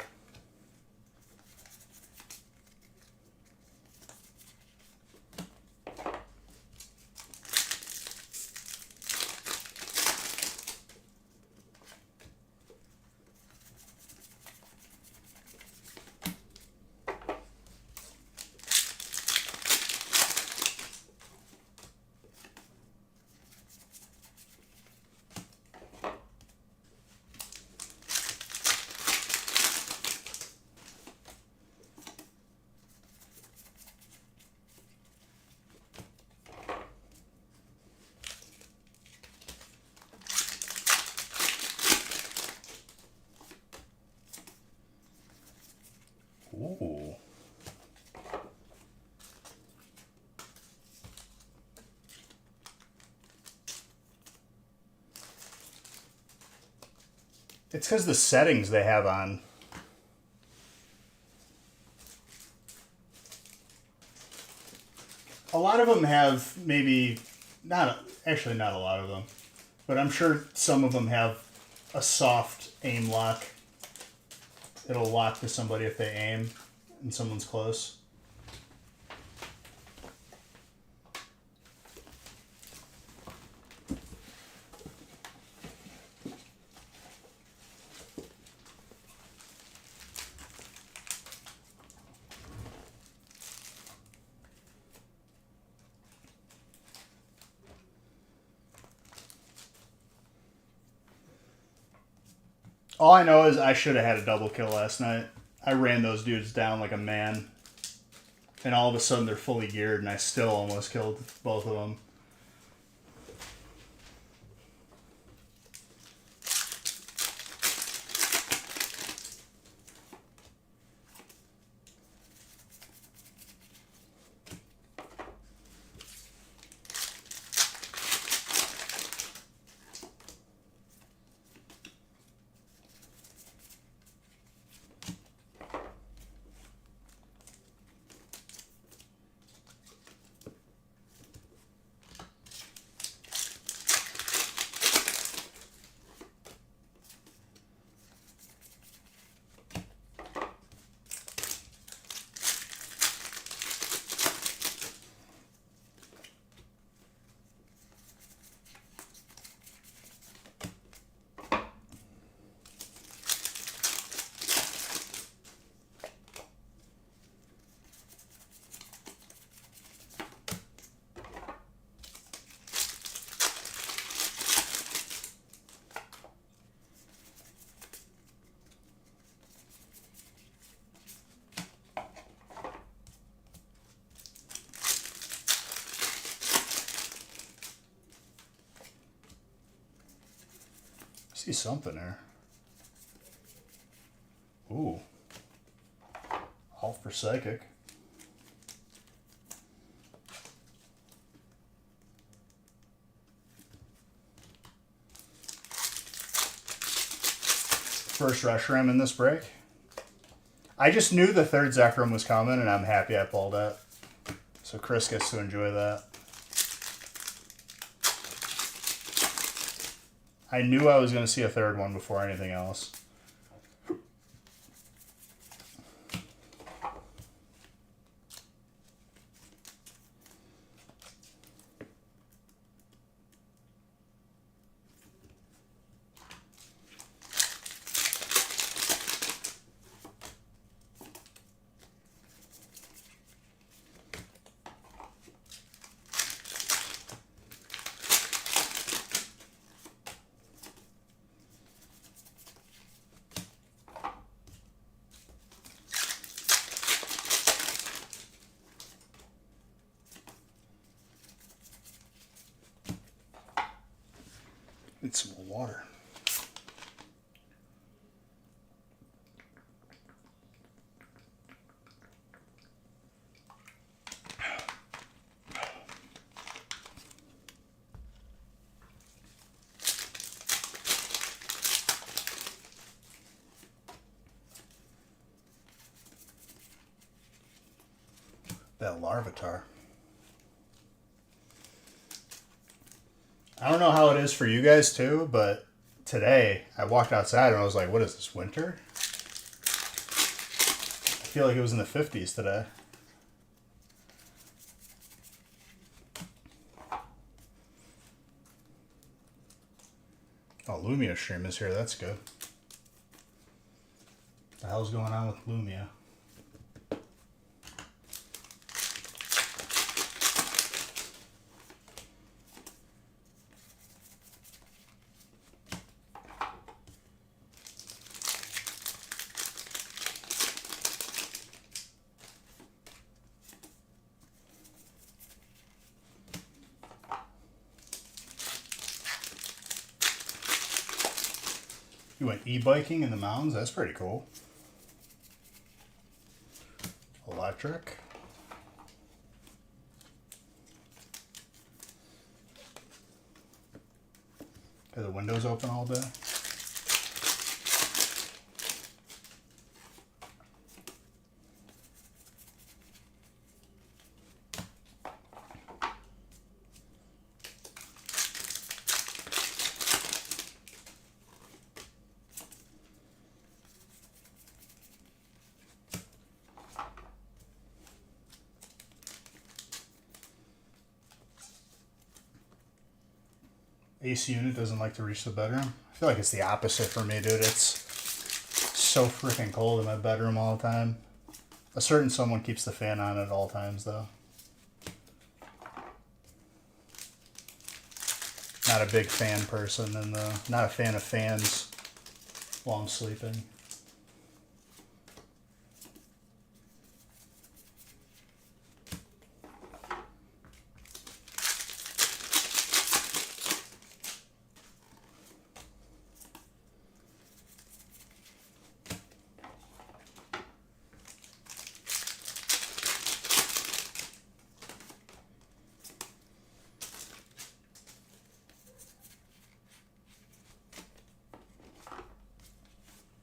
Ooh. It's because the settings they have on. A lot of them have maybe, actually not a lot of them, but I'm sure some of them have a soft aim lock. It'll lock to somebody if they aim and someone's close. All I know is I should have had a double kill last night. I ran those dudes down like a man. And all of a sudden they're fully geared and I still almost killed both of them. see something there. Ooh. Alt for Psychic. First Reshiram in this break. I just knew the third Zekrom was coming, and I'm happy I pulled it. So Chris gets to enjoy that. I knew I was going to see a third one before anything else. Need some more water. That Larvitar. I don't know how it is for you guys too, but today I walked outside and I was like, what is this, winter? I feel like it was in the 50s today. Oh, Lumia stream is here. That's good. What the hell's going on with Lumia? You went e-biking in the mountains? That's pretty cool. Electric. Are the windows open all day? AC unit doesn't like to reach the bedroom. I feel like it's the opposite for me, dude. It's so freaking cold in my bedroom all the time. A certain someone keeps the fan on at all times, though. Not a big fan person, and not a fan of fans while I'm sleeping.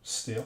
Steel.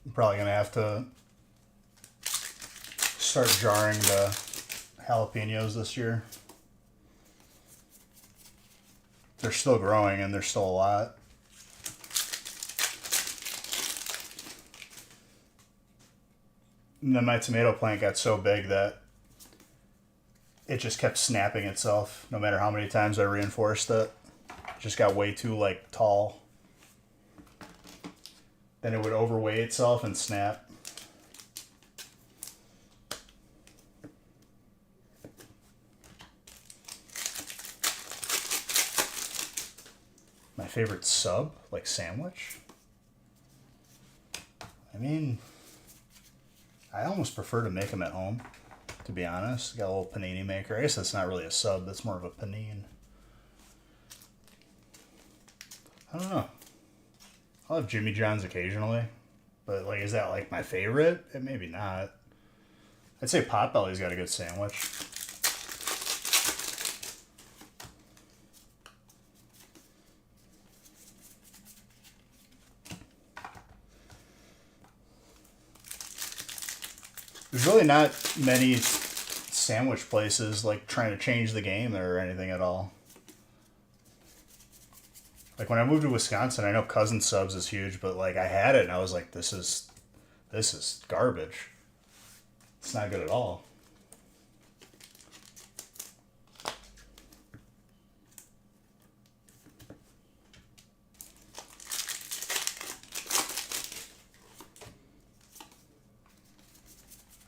I'm probably going to have to start jarring the jalapenos this year. They're still growing and there's still a lot. And then my tomato plant got so big that it just kept snapping itself no matter how many times I reinforced it. just got way too like tall. Then it would overweigh itself and snap. My favorite sub, like sandwich. I mean, I almost prefer to make them at home, to be honest. Got a little panini maker. I guess that's not really a sub, that's more of a panini. I don't know. I'll have Jimmy John's occasionally, but like, is that like my favorite? Maybe not. I'd say Potbelly's got a good sandwich. There's really not many sandwich places like trying to change the game or anything at all. Like when I moved to Wisconsin, I know Cousin Subs is huge, but like I had it and I was like, this is garbage. It's not good at all.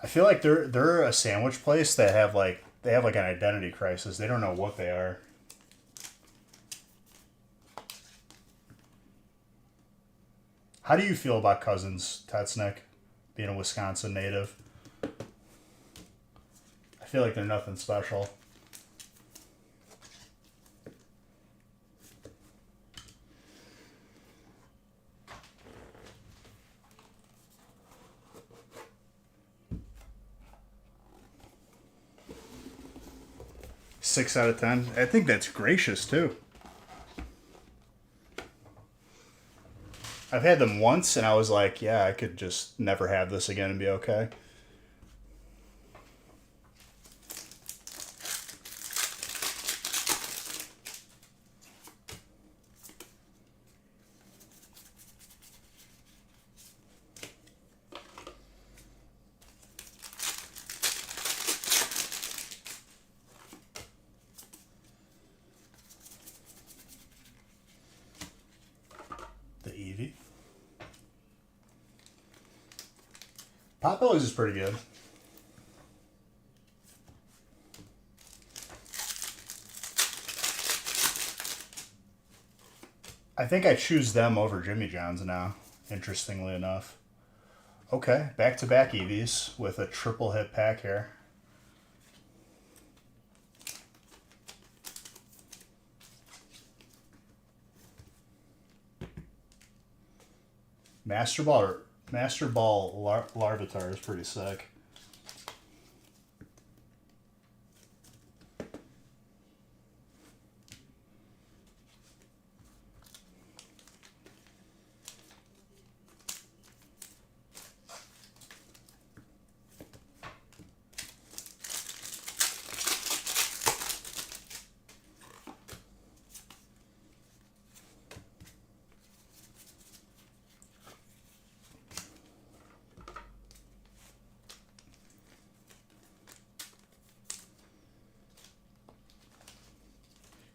I feel like they're a sandwich place that have like an identity crisis. They don't know what they are. How do you feel about Cousins, Tetznick, being a Wisconsin native? I feel like they're nothing special. Six out of 10. I think that's gracious too. I've had them once and I was like, yeah, I could just never have this again and be okay. The Eevee. Potbelly's is pretty good. I think I choose them over Jimmy John's now, interestingly enough. Okay, back-to-back Eevees with a triple hit pack here. Master Ball Larvitar is pretty sick.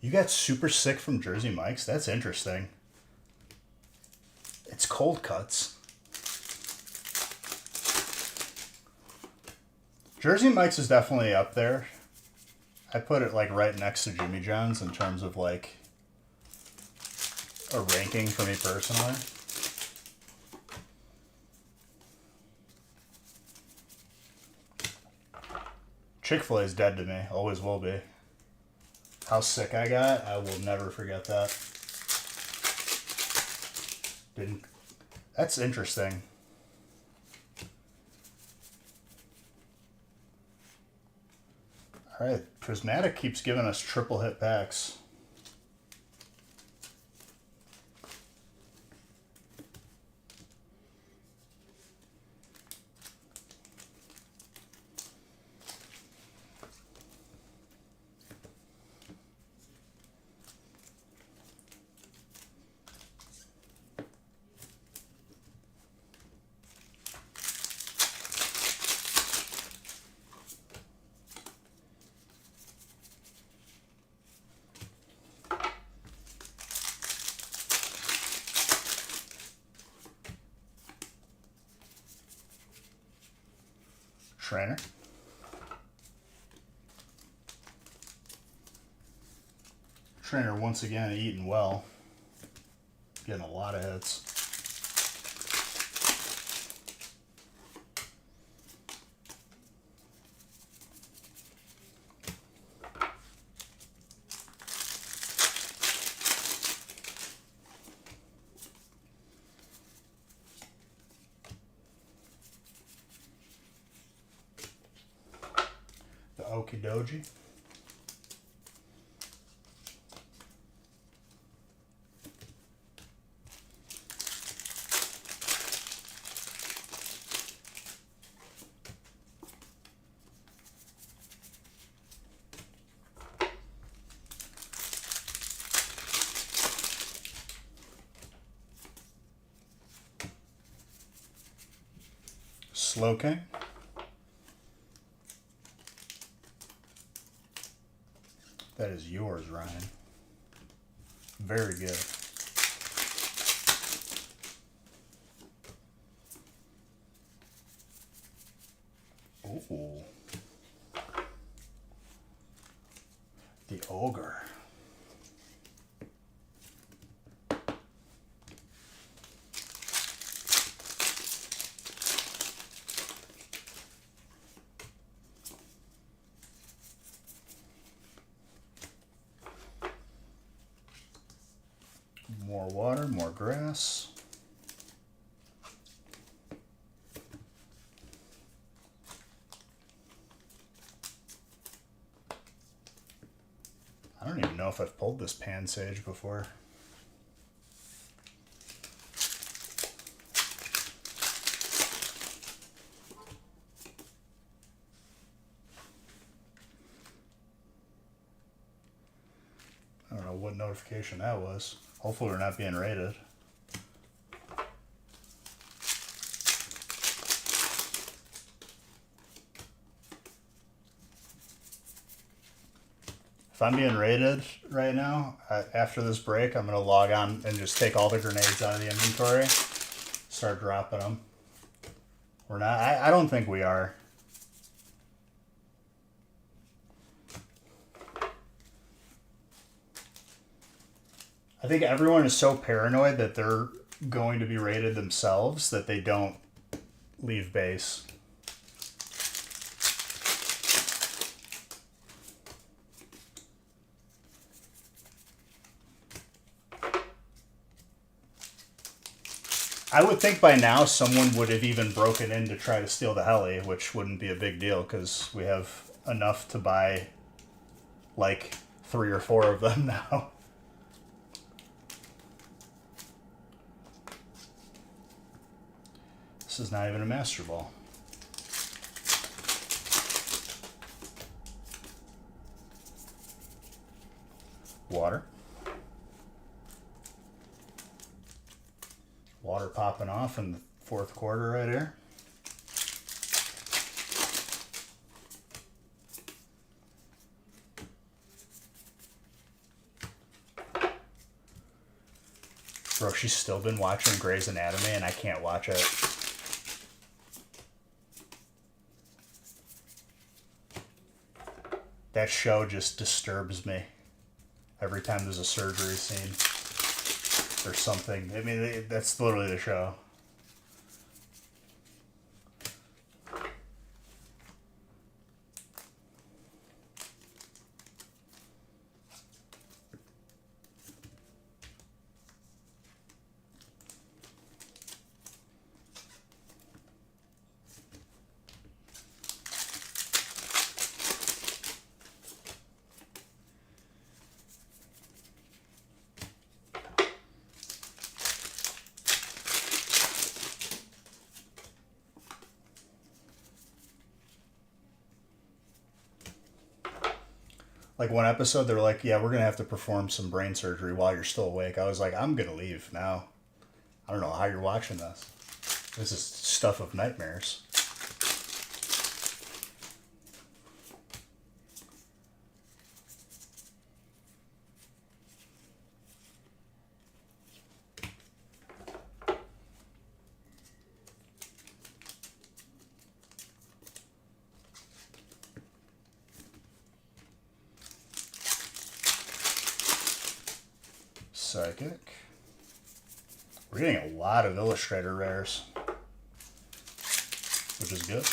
You got Super Sick from Jersey Mike's? That's interesting. It's cold cuts. Jersey Mike's is definitely up there. I put it like right next to Jimmy John's in terms of like a ranking for me personally. Chick-fil-A is dead to me. Always will be. How sick I got, I will never forget that. That's interesting. Alright, Prismatic keeps giving us triple hit packs. Trainer. Trainer once again eating well. Getting a lot of hits. The Okidoji. Slowking. That is yours, Ryan. Very good. Ooh. The Ogre. More water, more grass. I don't even know if I've pulled this Pan Sage before. I don't know what notification that was. Hopefully we're not being raided. If I'm being raided right now, after this break, I'm going to log on and just take all the grenades out of the inventory. Start dropping them. We're not. I don't think we are. I think everyone is so paranoid that they're going to be raided themselves that they don't leave base. I would think by now someone would have even broken in to try to steal the heli, which wouldn't be a big deal because we have enough to buy like 3 or 4 of them now. This is not even a Master Ball. Water. Water popping off in the 4th quarter right here. Bro, she's still been watching Grey's Anatomy and I can't watch it. That show just disturbs me every time there's a surgery scene or something. I mean, that's literally the show. Like one episode, they were like, yeah, we're going to have to perform some brain surgery while you're still awake. I was like, I'm going to leave now. I don't know how you're watching this. This is stuff of nightmares. Psychic. We're getting a lot of Illustrator rares, which is good.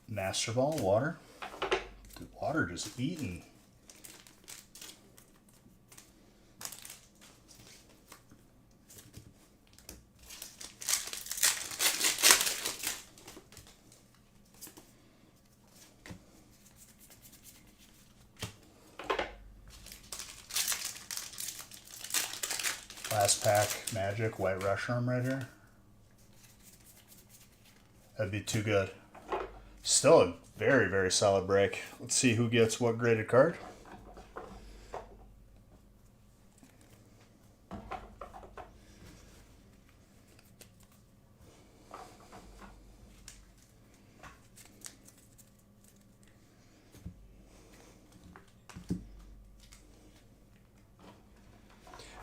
Master Ball, water. The water just eating. Last pack, Magic, White Reshiram right here. That'd be too good. Still a very, very solid break. Let's see who gets what graded card.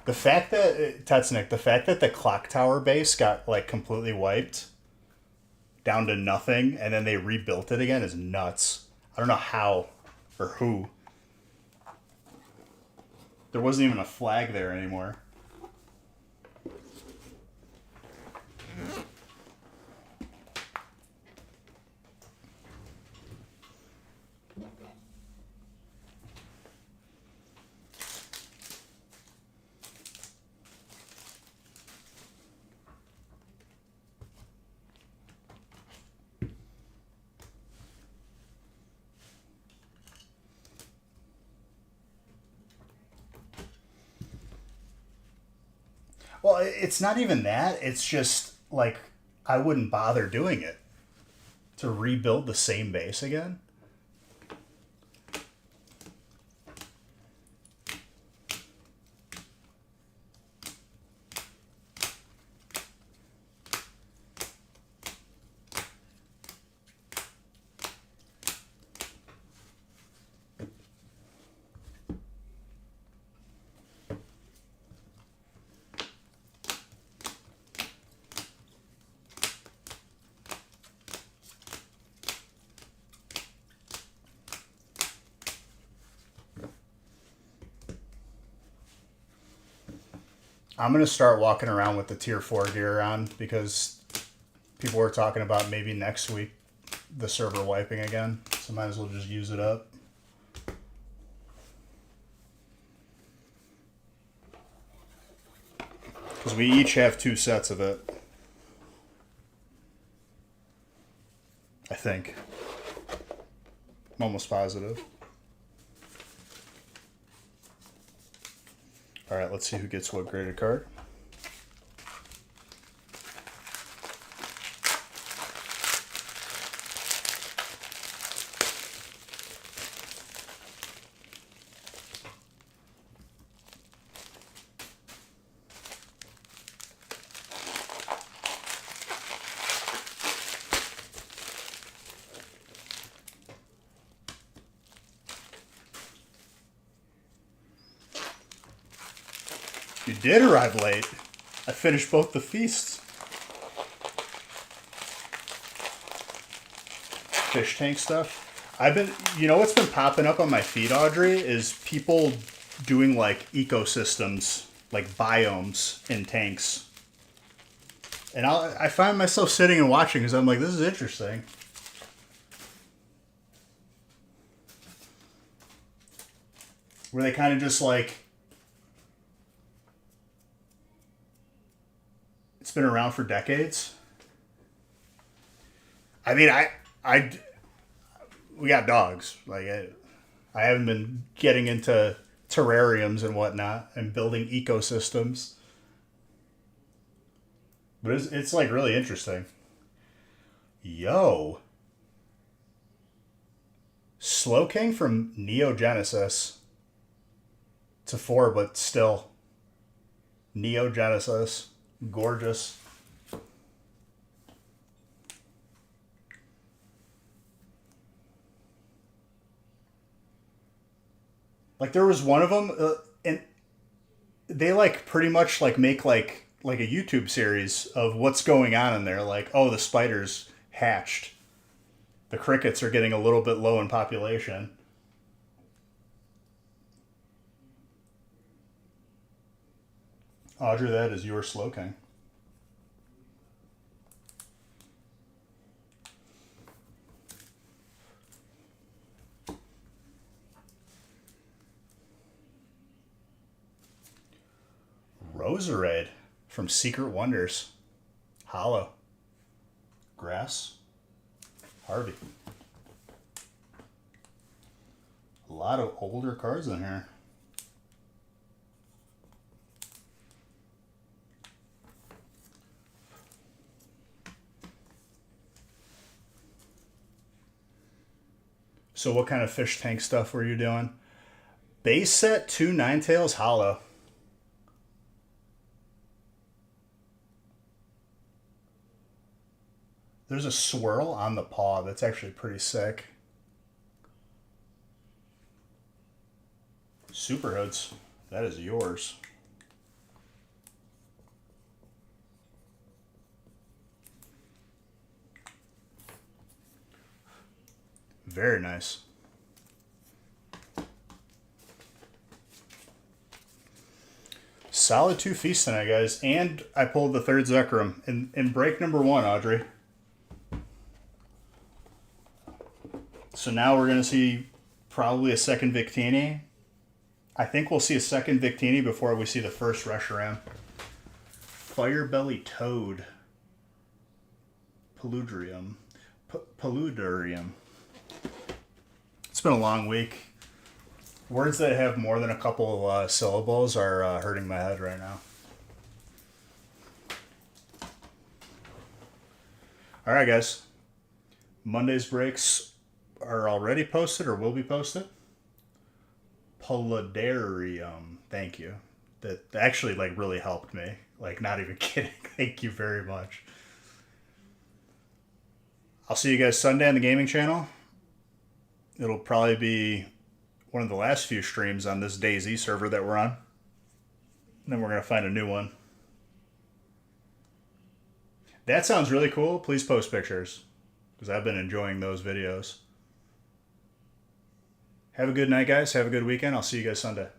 The fact that, Tetsnick, the fact that the Clock Tower base got like completely wiped down to nothing and then they rebuilt it again is nuts. I don't know how or who. There wasn't even a flag there anymore. Well, it's not even that. It's just like I wouldn't bother doing it to rebuild the same base again. I'm going to start walking around with the tier 4 gear on because people were talking about maybe next week the server wiping again. So might as well just use it up. Because we each have 2 sets of it. I think. I'm almost positive. All right, let's see who gets what graded card. You did arrive late. I finished both the feasts. Fish tank stuff. I've been, you know what's been popping up on my feed, Audrey, is people doing like ecosystems, like biomes in tanks. And I find myself sitting and watching because I'm like, this is interesting. Where they kind of just like, it's been around for decades. I mean, we got dogs. Like, I haven't been getting into terrariums and whatnot and building ecosystems. But it's like really interesting. Yo. Slowking from Neo Genesis to 4, but still. Neo Genesis. Gorgeous. Like there was one of them, and they like pretty much like make like a YouTube series of what's going on in there. Like, oh, the spiders hatched. The crickets are getting a little bit low in population. Audrey, that is your Slowking. Roserade from Secret Wonders. Hollow. Grass. Harvey. A lot of older cards in here. So what kind of fish tank stuff were you doing? Base set 2 Ninetales Hollow. There's a swirl on the paw. That's actually pretty sick. Superhoods. That is yours. Very nice. Solid 2 feasts tonight, guys. And I pulled the third Zekrom in break number 1, Audrey. So now we're going to see probably a second Victini. I think we'll see a second Victini before we see the first Reshiram. Firebelly Toad. Paludrium. Paludarium. It's been a long week. Words that have more than a couple of syllables are hurting my head right now. All right, guys. Monday's breaks are already posted or will be posted. Paludarium. Thank you. That actually like really helped me. Like, not even kidding. Thank you very much. I'll see you guys Sunday on the gaming channel. It'll probably be one of the last few streams on this DayZ server that we're on. And then we're going to find a new one. That sounds really cool. Please post pictures, because I've been enjoying those videos. Have a good night, guys. Have a good weekend. I'll see you guys Sunday.